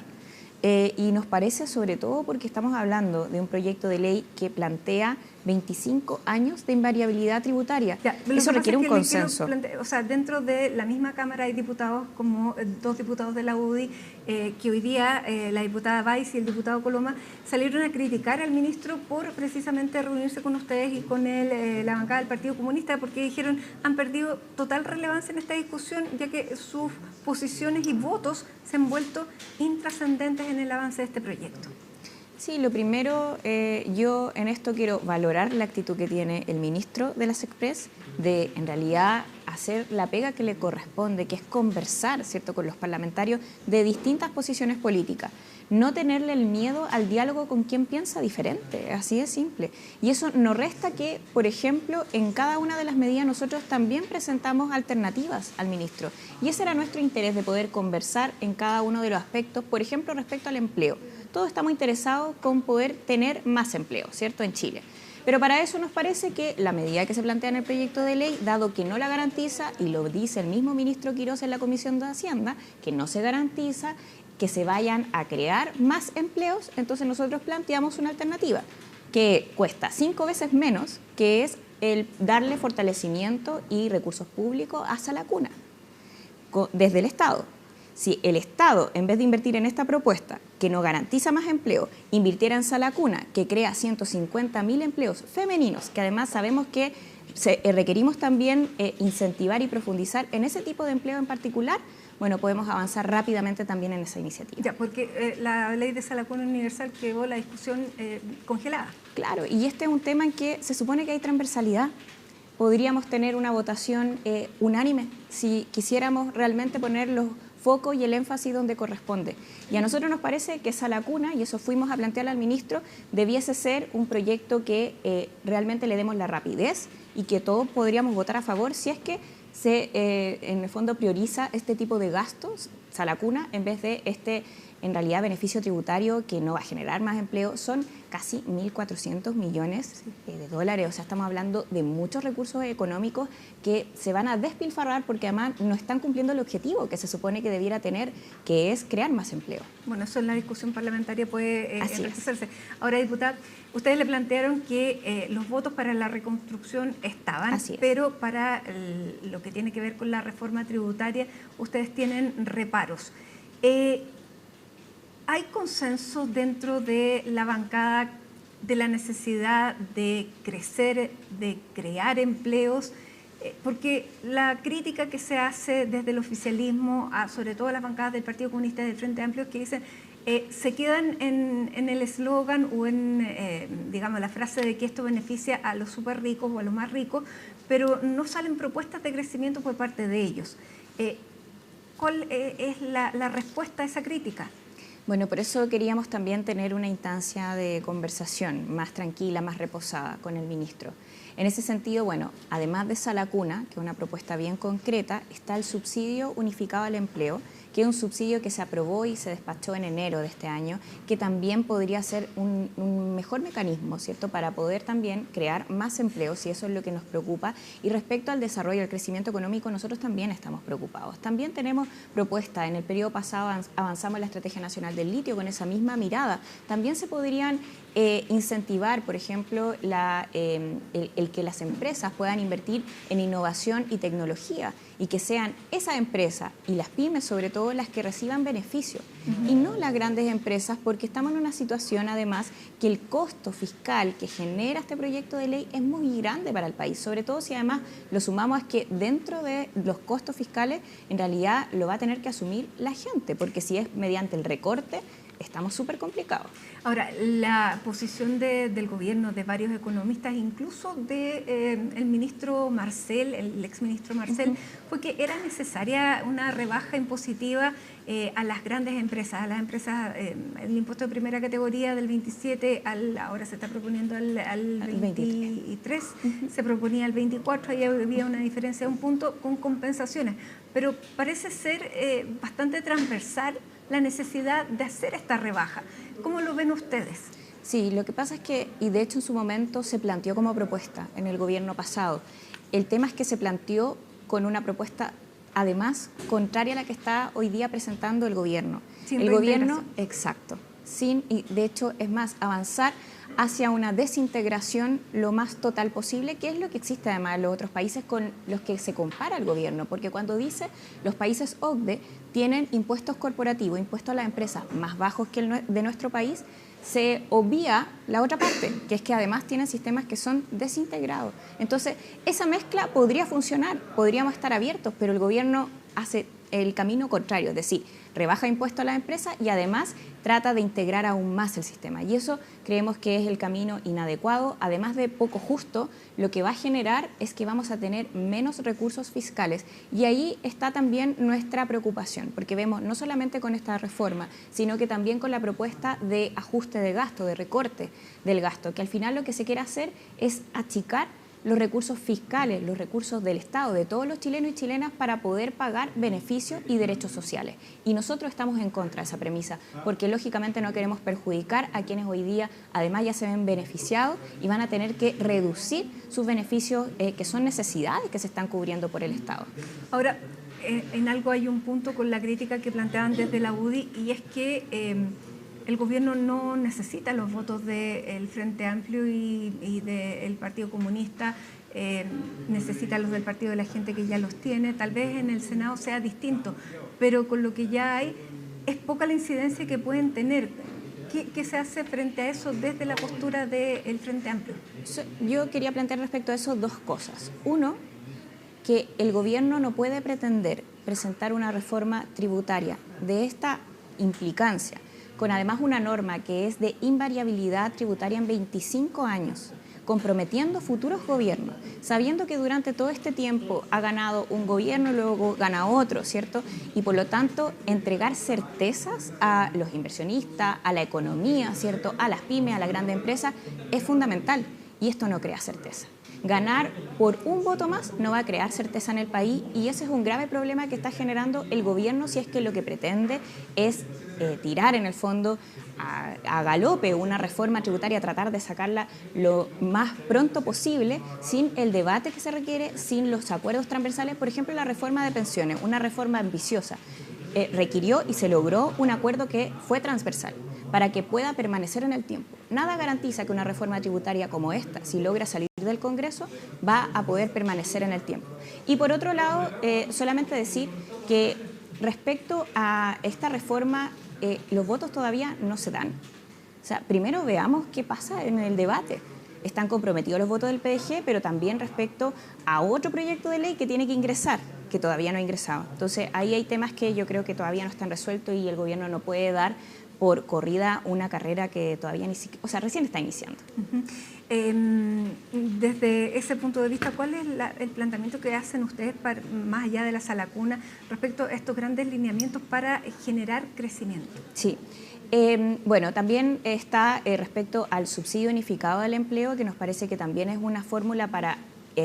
Y nos parece sobre todo porque estamos hablando de un proyecto de ley que plantea 25 años de invariabilidad tributaria. Ya, eso requiere un consenso. O sea, dentro de la misma Cámara hay diputados, como 2 diputados de la UDI, que hoy día la diputada Valls y el diputado Coloma salieron a criticar al ministro por precisamente reunirse con ustedes y con la bancada del Partido Comunista, porque dijeron han perdido total relevancia en esta discusión, ya que sus posiciones y votos se han vuelto intrascendentes en el avance de este proyecto. Sí, lo primero, yo en esto quiero valorar la actitud que tiene el ministro de las Express de, en realidad, hacer la pega que le corresponde, que es conversar, ¿cierto?, con los parlamentarios de distintas posiciones políticas. No tenerle el miedo al diálogo con quien piensa diferente, así de simple. Y eso no resta que, por ejemplo, en cada una de las medidas nosotros también presentamos alternativas al ministro. Y ese era nuestro interés, de poder conversar en cada uno de los aspectos, por ejemplo, respecto al empleo. Todos estamos interesados con poder tener más empleo, ¿cierto?, en Chile. Pero para eso nos parece que la medida que se plantea en el proyecto de ley, dado que no la garantiza, y lo dice el mismo ministro Quirós en la Comisión de Hacienda, que no se garantiza que se vayan a crear más empleos, entonces nosotros planteamos una alternativa que cuesta 5 veces menos, que es el darle fortalecimiento y recursos públicos a Salacuna, desde el Estado. Si el Estado, en vez de invertir en esta propuesta, que no garantiza más empleo, invirtiera en Salacuna, que crea 150.000 empleos femeninos, que además sabemos que requerimos también incentivar y profundizar en ese tipo de empleo en particular, bueno, podemos avanzar rápidamente también en esa iniciativa. Ya, porque la ley de Salacuna Universal quedó la discusión congelada. Claro, y este es un tema en que se supone que hay transversalidad. Podríamos tener una votación unánime si quisiéramos realmente poner los focos y el énfasis donde corresponde. Y a nosotros nos parece que Salacuna, y eso fuimos a plantearle al ministro, debiese ser un proyecto que realmente le demos la rapidez y que todos podríamos votar a favor si es que se, en el fondo, prioriza este tipo de gastos, Salacuna, en vez de en realidad, beneficio tributario que no va a generar más empleo. Son casi 1.400 millones de dólares, o sea, estamos hablando de muchos recursos económicos que se van a despilfarrar porque además no están cumpliendo el objetivo que se supone que debiera tener, que es crear más empleo. Bueno, eso en la discusión parlamentaria puede enriquecerse. Ahora, diputada, ustedes le plantearon que los votos para la reconstrucción estaban, pero para lo que tiene que ver con la reforma tributaria, ustedes tienen reparos. ¿Hay consenso dentro de la bancada de la necesidad de crecer, de crear empleos? Porque la crítica que se hace desde el oficialismo, sobre todo a las bancadas del Partido Comunista y del Frente Amplio, es que dicen se quedan en el eslogan o en, digamos, la frase de que esto beneficia a los súper ricos o a los más ricos, pero no salen propuestas de crecimiento por parte de ellos. ¿Cuál es la respuesta a esa crítica? Bueno, por eso queríamos también tener una instancia de conversación más tranquila, más reposada con el ministro. En ese sentido, bueno, además de Salacuna, que es una propuesta bien concreta, está el subsidio unificado al empleo, que es un subsidio que se aprobó y se despachó en enero de este año, que también podría ser un mejor mecanismo, ¿cierto?, para poder también crear más empleos, y eso es lo que nos preocupa. Y respecto al desarrollo y al crecimiento económico, nosotros también estamos preocupados. También tenemos propuestas. En el periodo pasado avanzamos en la Estrategia Nacional del Litio con esa misma mirada. También se podrían incentivar, por ejemplo, el que las empresas puedan invertir en innovación y tecnología, y que sean esas empresas y las pymes sobre todo las que reciban beneficios, y no las grandes empresas, porque estamos en una situación además que el costo fiscal que genera este proyecto de ley es muy grande para el país, sobre todo si además lo sumamos a que dentro de los costos fiscales en realidad lo va a tener que asumir la gente, porque si es mediante el recorte estamos súper complicados. Ahora, la posición del gobierno, de varios economistas, incluso del ministro Marcel, el exministro Marcel, fue que era necesaria una rebaja impositiva a las grandes empresas, a las empresas, el impuesto de primera categoría del 27 ahora se está proponiendo al 23, se proponía al 24, ahí había una diferencia de 1 punto con compensaciones, pero parece ser bastante transversal la necesidad de hacer esta rebaja. ¿Cómo lo ven ustedes? Sí, lo que pasa es que, y de hecho en su momento se planteó como propuesta en el gobierno pasado, el tema es que se planteó con una propuesta además contraria a la que está hoy día presentando el gobierno. El gobierno, exacto, y de hecho es más, avanzar hacia una desintegración lo más total posible, que es lo que existe además en los otros países con los que se compara el gobierno, porque cuando dice los países OCDE tienen impuestos corporativos, impuestos a las empresas más bajos que el de nuestro país, se obvia la otra parte, que es que además tienen sistemas que son desintegrados. Entonces, esa mezcla podría funcionar, podríamos estar abiertos, pero el gobierno hace el camino contrario, es decir, rebaja impuestos a las empresas y además trata de integrar aún más el sistema. Y eso creemos que es el camino inadecuado, además de poco justo. Lo que va a generar es que vamos a tener menos recursos fiscales. Y ahí está también nuestra preocupación, porque vemos no solamente con esta reforma, sino que también con la propuesta de ajuste de gasto, de recorte del gasto, que al final lo que se quiere hacer es achicar los recursos fiscales, los recursos del Estado, de todos los chilenos y chilenas para poder pagar beneficios y derechos sociales. Y nosotros estamos en contra de esa premisa, porque lógicamente no queremos perjudicar a quienes hoy día además ya se ven beneficiados y van a tener que reducir sus beneficios que son necesidades que se están cubriendo por el Estado. Ahora, en algo hay un punto con la crítica que planteaban desde la UDI y es que el gobierno no necesita los votos del Frente Amplio y del Partido Comunista, necesita los del Partido de la Gente que ya los tiene. Tal vez en el Senado sea distinto, pero con lo que ya hay es poca la incidencia que pueden tener. ¿Qué se hace frente a eso desde la postura del Frente Amplio? Yo quería plantear respecto a eso dos cosas. Uno, que el gobierno no puede pretender presentar una reforma tributaria de esta implicancia, con además una norma que es de invariabilidad tributaria en 25 años, comprometiendo futuros gobiernos, sabiendo que durante todo este tiempo ha ganado un gobierno, luego gana otro, ¿cierto? Y por lo tanto, entregar certezas a los inversionistas, a la economía, ¿cierto? A las pymes, a las grandes empresas, es fundamental y esto no crea certeza. Ganar por un voto más no va a crear certeza en el país y ese es un grave problema que está generando el gobierno si es que lo que pretende es tirar en el fondo a galope una reforma tributaria, tratar de sacarla lo más pronto posible sin el debate que se requiere, sin los acuerdos transversales. Por ejemplo, la reforma de pensiones, una reforma ambiciosa, requirió y se logró un acuerdo que fue transversal para que pueda permanecer en el tiempo. Nada garantiza que una reforma tributaria como esta, si logra salir del Congreso, va a poder permanecer en el tiempo. Y por otro lado, solamente decir que respecto a esta reforma, los votos todavía no se dan. O sea, primero veamos qué pasa en el debate. Están comprometidos los votos del PDG, pero también respecto a otro proyecto de ley que tiene que ingresar, que todavía no ha ingresado. Entonces, ahí hay temas que yo creo que todavía no están resueltos y el gobierno no puede dar por corrida una carrera que todavía ni siquiera, o sea, recién está iniciando. Desde ese punto de vista, ¿cuál es el planteamiento que hacen ustedes más allá de la sala cuna respecto a estos grandes lineamientos para generar crecimiento? Sí. Bueno, también está respecto al subsidio unificado del empleo, que nos parece que también es una fórmula para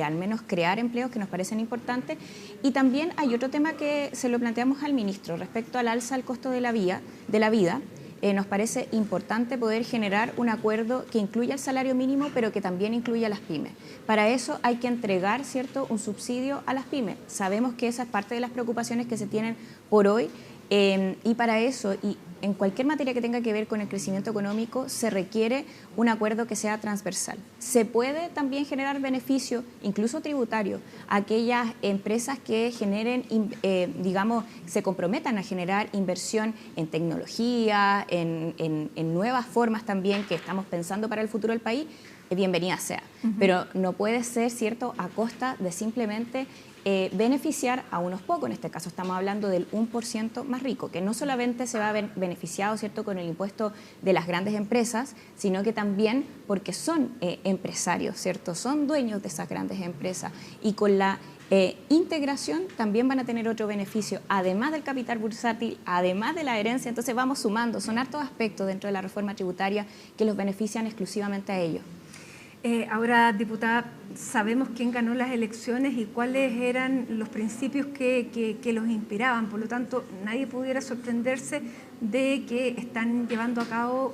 al menos crear empleos que nos parecen importantes. Y también hay otro tema que se lo planteamos al ministro respecto al alza al costo de la vida. Nos parece importante poder generar un acuerdo que incluya el salario mínimo, pero que también incluya a las pymes. Para eso hay que entregar, ¿cierto?, un subsidio a las pymes. Sabemos que esa es parte de las preocupaciones que se tienen por hoy y para eso, y en cualquier materia que tenga que ver con el crecimiento económico, se requiere un acuerdo que sea transversal. Se puede también generar beneficio, incluso tributario, a aquellas empresas que generen, se comprometan a generar inversión en tecnología, en nuevas formas también que estamos pensando para el futuro del país, bienvenida sea. Pero no puede ser, ¿cierto?, a costa de simplemente beneficiar a unos pocos. En este caso estamos hablando del 1% más rico, que no solamente se va a ver beneficiado, ¿cierto?, con el impuesto de las grandes empresas, sino que también porque son empresarios, ¿cierto?, son dueños de esas grandes empresas y con la integración también van a tener otro beneficio, además del capital bursátil, además de la herencia. Entonces vamos sumando, son hartos aspectos dentro de la reforma tributaria que los benefician exclusivamente a ellos. Ahora, diputada, sabemos quién ganó las elecciones y cuáles eran los principios que los inspiraban. Por lo tanto, nadie pudiera sorprenderse de que están llevando a cabo,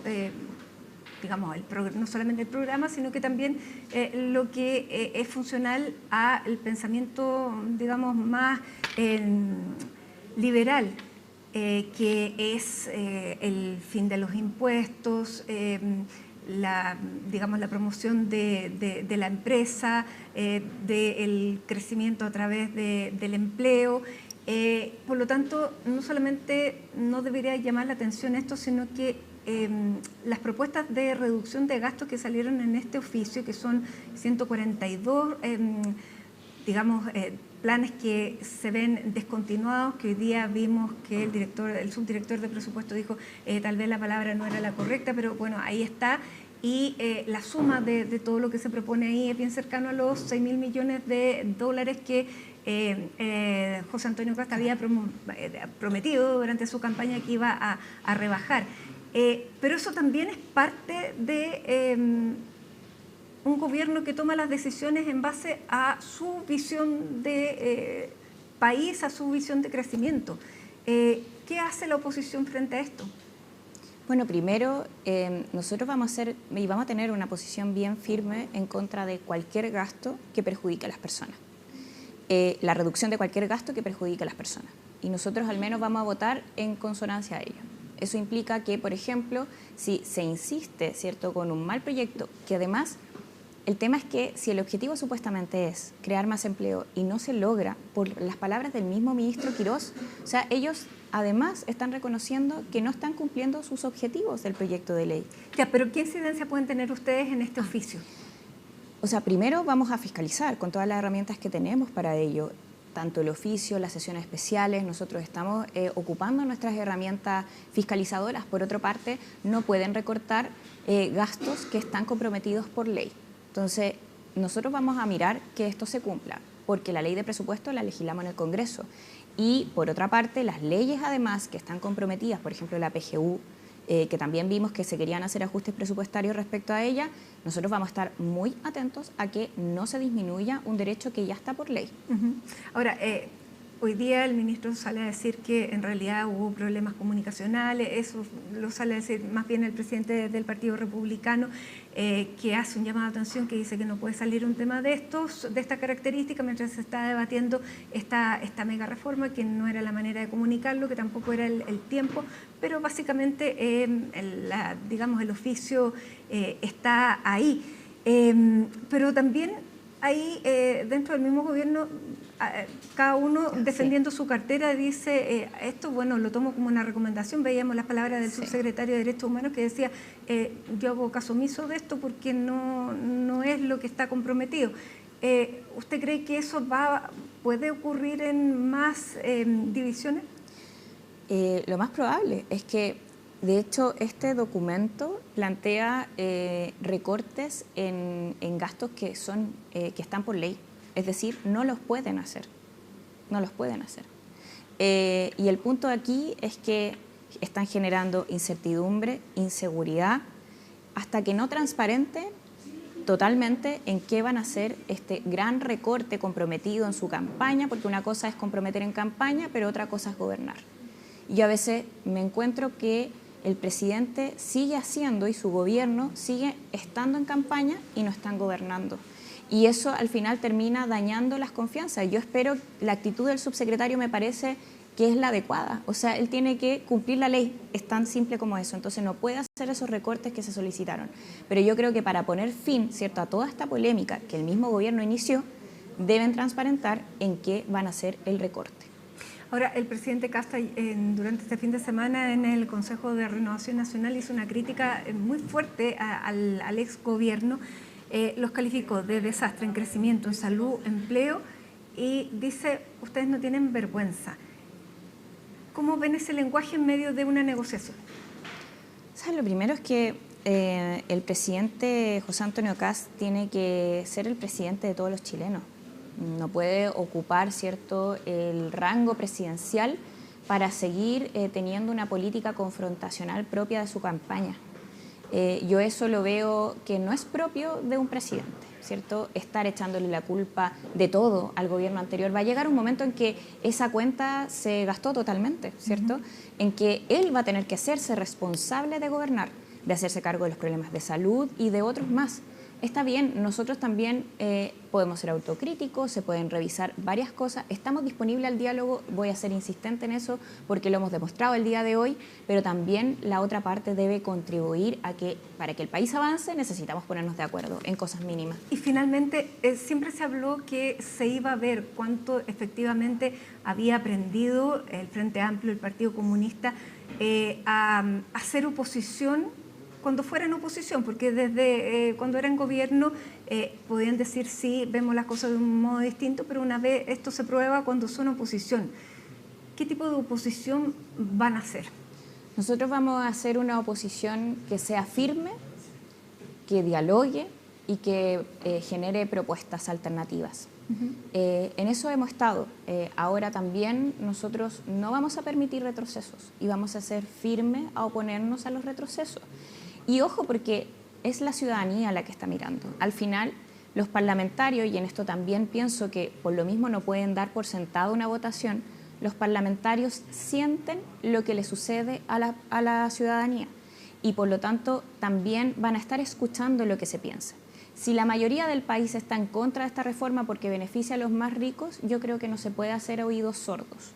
no solamente el programa, sino que también lo que es funcional al pensamiento, más liberal, que es el fin de los impuestos, digamos, la promoción de la empresa, del crecimiento a través del empleo. Por lo tanto, no solamente no debería llamar la atención esto, sino que las propuestas de reducción de gastos que salieron en este oficio, que son 142, digamos, planes que se ven descontinuados, que hoy día vimos que el subdirector de presupuesto dijo tal vez la palabra no era la correcta, pero bueno, ahí está. Y la suma de todo lo que se propone ahí es bien cercano a los 6.000 millones de dólares que José Antonio Kast había prometido durante su campaña que iba a rebajar. Pero eso también es parte de un gobierno que toma las decisiones en base a su visión de país, a su visión de crecimiento. ¿Qué hace la oposición frente a esto? Bueno, primero, nosotros vamos a tener una posición bien firme en contra de cualquier gasto que perjudique a las personas. La reducción de cualquier gasto que perjudique a las personas. Y nosotros al menos vamos a votar en consonancia a ello. Eso implica que, por ejemplo, si se insiste, ¿cierto?, con un mal proyecto, que además el tema es que si el objetivo supuestamente es crear más empleo y no se logra, por las palabras del mismo ministro Quirós, o sea, ellos además están reconociendo que no están cumpliendo sus objetivos del proyecto de ley. Ya, pero ¿qué incidencia pueden tener ustedes en este oficio? O sea, primero vamos a fiscalizar con todas las herramientas que tenemos para ello, tanto el oficio, las sesiones especiales. Nosotros estamos ocupando nuestras herramientas fiscalizadoras. Por otra parte, no pueden recortar gastos que están comprometidos por ley. Entonces, nosotros vamos a mirar que esto se cumpla, porque la ley de presupuesto la legislamos en el Congreso. Y, por otra parte, las leyes, además, que están comprometidas, por ejemplo, la PGU, que también vimos que se querían hacer ajustes presupuestarios respecto a ella, nosotros vamos a estar muy atentos a que no se disminuya un derecho que ya está por ley. Ahora, hoy día el ministro sale a decir que en realidad hubo problemas comunicacionales, eso lo sale a decir más bien el presidente del Partido Republicano, que hace un llamado de atención, que dice que no puede salir un tema de esta característica mientras se está debatiendo esta mega reforma, que no era la manera de comunicarlo, que tampoco era el tiempo, pero básicamente digamos, el oficio está ahí. Pero también ahí dentro del mismo gobierno, cada uno defendiendo su cartera dice, esto, bueno, lo tomo como una recomendación. Veíamos las palabras del subsecretario de Derechos Humanos que decía, yo hago caso omiso de esto porque no es lo que está comprometido. ¿Usted cree que eso puede ocurrir en más divisiones? Lo más probable es que, de hecho, este documento plantea recortes en gastos que están por ley. Es decir, no los pueden hacer. No los pueden hacer. Y el punto aquí es que están generando incertidumbre, inseguridad, hasta que no transparente totalmente en qué van a hacer este gran recorte comprometido en su campaña, porque una cosa es comprometer en campaña, pero otra cosa es gobernar. Y yo a veces me encuentro que el presidente sigue haciendo y su gobierno sigue estando en campaña y no están gobernando. Y eso al final termina dañando las confianzas. Yo espero, la actitud del subsecretario me parece que es la adecuada. O sea, él tiene que cumplir la ley, es tan simple como eso. Entonces no puede hacer esos recortes que se solicitaron. Pero yo creo que para poner fin, ¿cierto?, a toda esta polémica que el mismo gobierno inició, deben transparentar en qué van a hacer el recorte. Ahora, el presidente Kast durante este fin de semana en el Consejo de Renovación Nacional hizo una crítica muy fuerte al ex gobierno. Los calificó de desastre en crecimiento, en salud, empleo, y dice, ustedes no tienen vergüenza. ¿Cómo ven ese lenguaje en medio de una negociación? O sea, lo primero es que el presidente José Antonio Kast tiene que ser el presidente de todos los chilenos. No puede ocupar, ¿cierto?, el rango presidencial para seguir teniendo una política confrontacional propia de su campaña. Yo eso lo veo que no es propio de un presidente, ¿cierto? Estar echándole la culpa de todo al gobierno anterior. Va a llegar un momento en que esa cuenta se gastó totalmente, ¿cierto? En que él va a tener que hacerse responsable de gobernar, de hacerse cargo de los problemas de salud y de otros más. Está bien, nosotros también podemos ser autocríticos, se pueden revisar varias cosas, estamos disponibles al diálogo, voy a ser insistente en eso porque lo hemos demostrado el día de hoy, pero también la otra parte debe contribuir a que para que el país avance necesitamos ponernos de acuerdo en cosas mínimas. Y finalmente, siempre se habló que se iba a ver cuánto efectivamente había aprendido el Frente Amplio, el Partido Comunista, a hacer oposición cuando fuera en oposición, porque desde cuando era en gobierno podían decir sí, vemos las cosas de un modo distinto, pero una vez esto se prueba cuando son oposición. ¿Qué tipo de oposición van a hacer? Nosotros vamos a hacer una oposición que sea firme, que dialogue y que genere propuestas alternativas. En eso hemos estado. Ahora también nosotros no vamos a permitir retrocesos y vamos a ser firmes a oponernos a los retrocesos. Y ojo, porque es la ciudadanía la que está mirando. Al final, los parlamentarios, y en esto también pienso que por lo mismo no pueden dar por sentado una votación, los parlamentarios sienten lo que le sucede a la ciudadanía y por lo tanto también van a estar escuchando lo que se piensa. Si la mayoría del país está en contra de esta reforma porque beneficia a los más ricos, yo creo que no se puede hacer oídos sordos.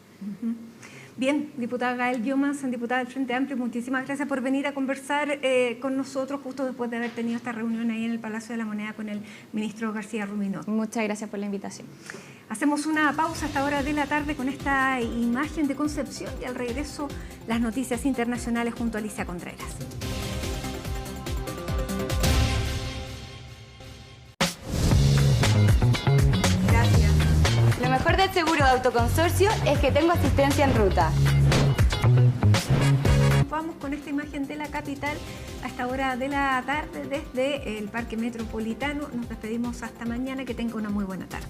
Bien, diputada Gael Llomas, diputada del Frente Amplio, muchísimas gracias por venir a conversar con nosotros justo después de haber tenido esta reunión ahí en el Palacio de la Moneda con el ministro García Ruminot. Muchas gracias por la invitación. Hacemos una pausa a esta hora de la tarde con esta imagen de Concepción y al regreso las noticias internacionales junto a Alicia Contreras. Lo mejor del seguro de autoconsorcio es que tengo asistencia en ruta. Vamos con esta imagen de la capital a esta hora de la tarde desde el Parque Metropolitano. Nos despedimos hasta mañana. Que tenga una muy buena tarde.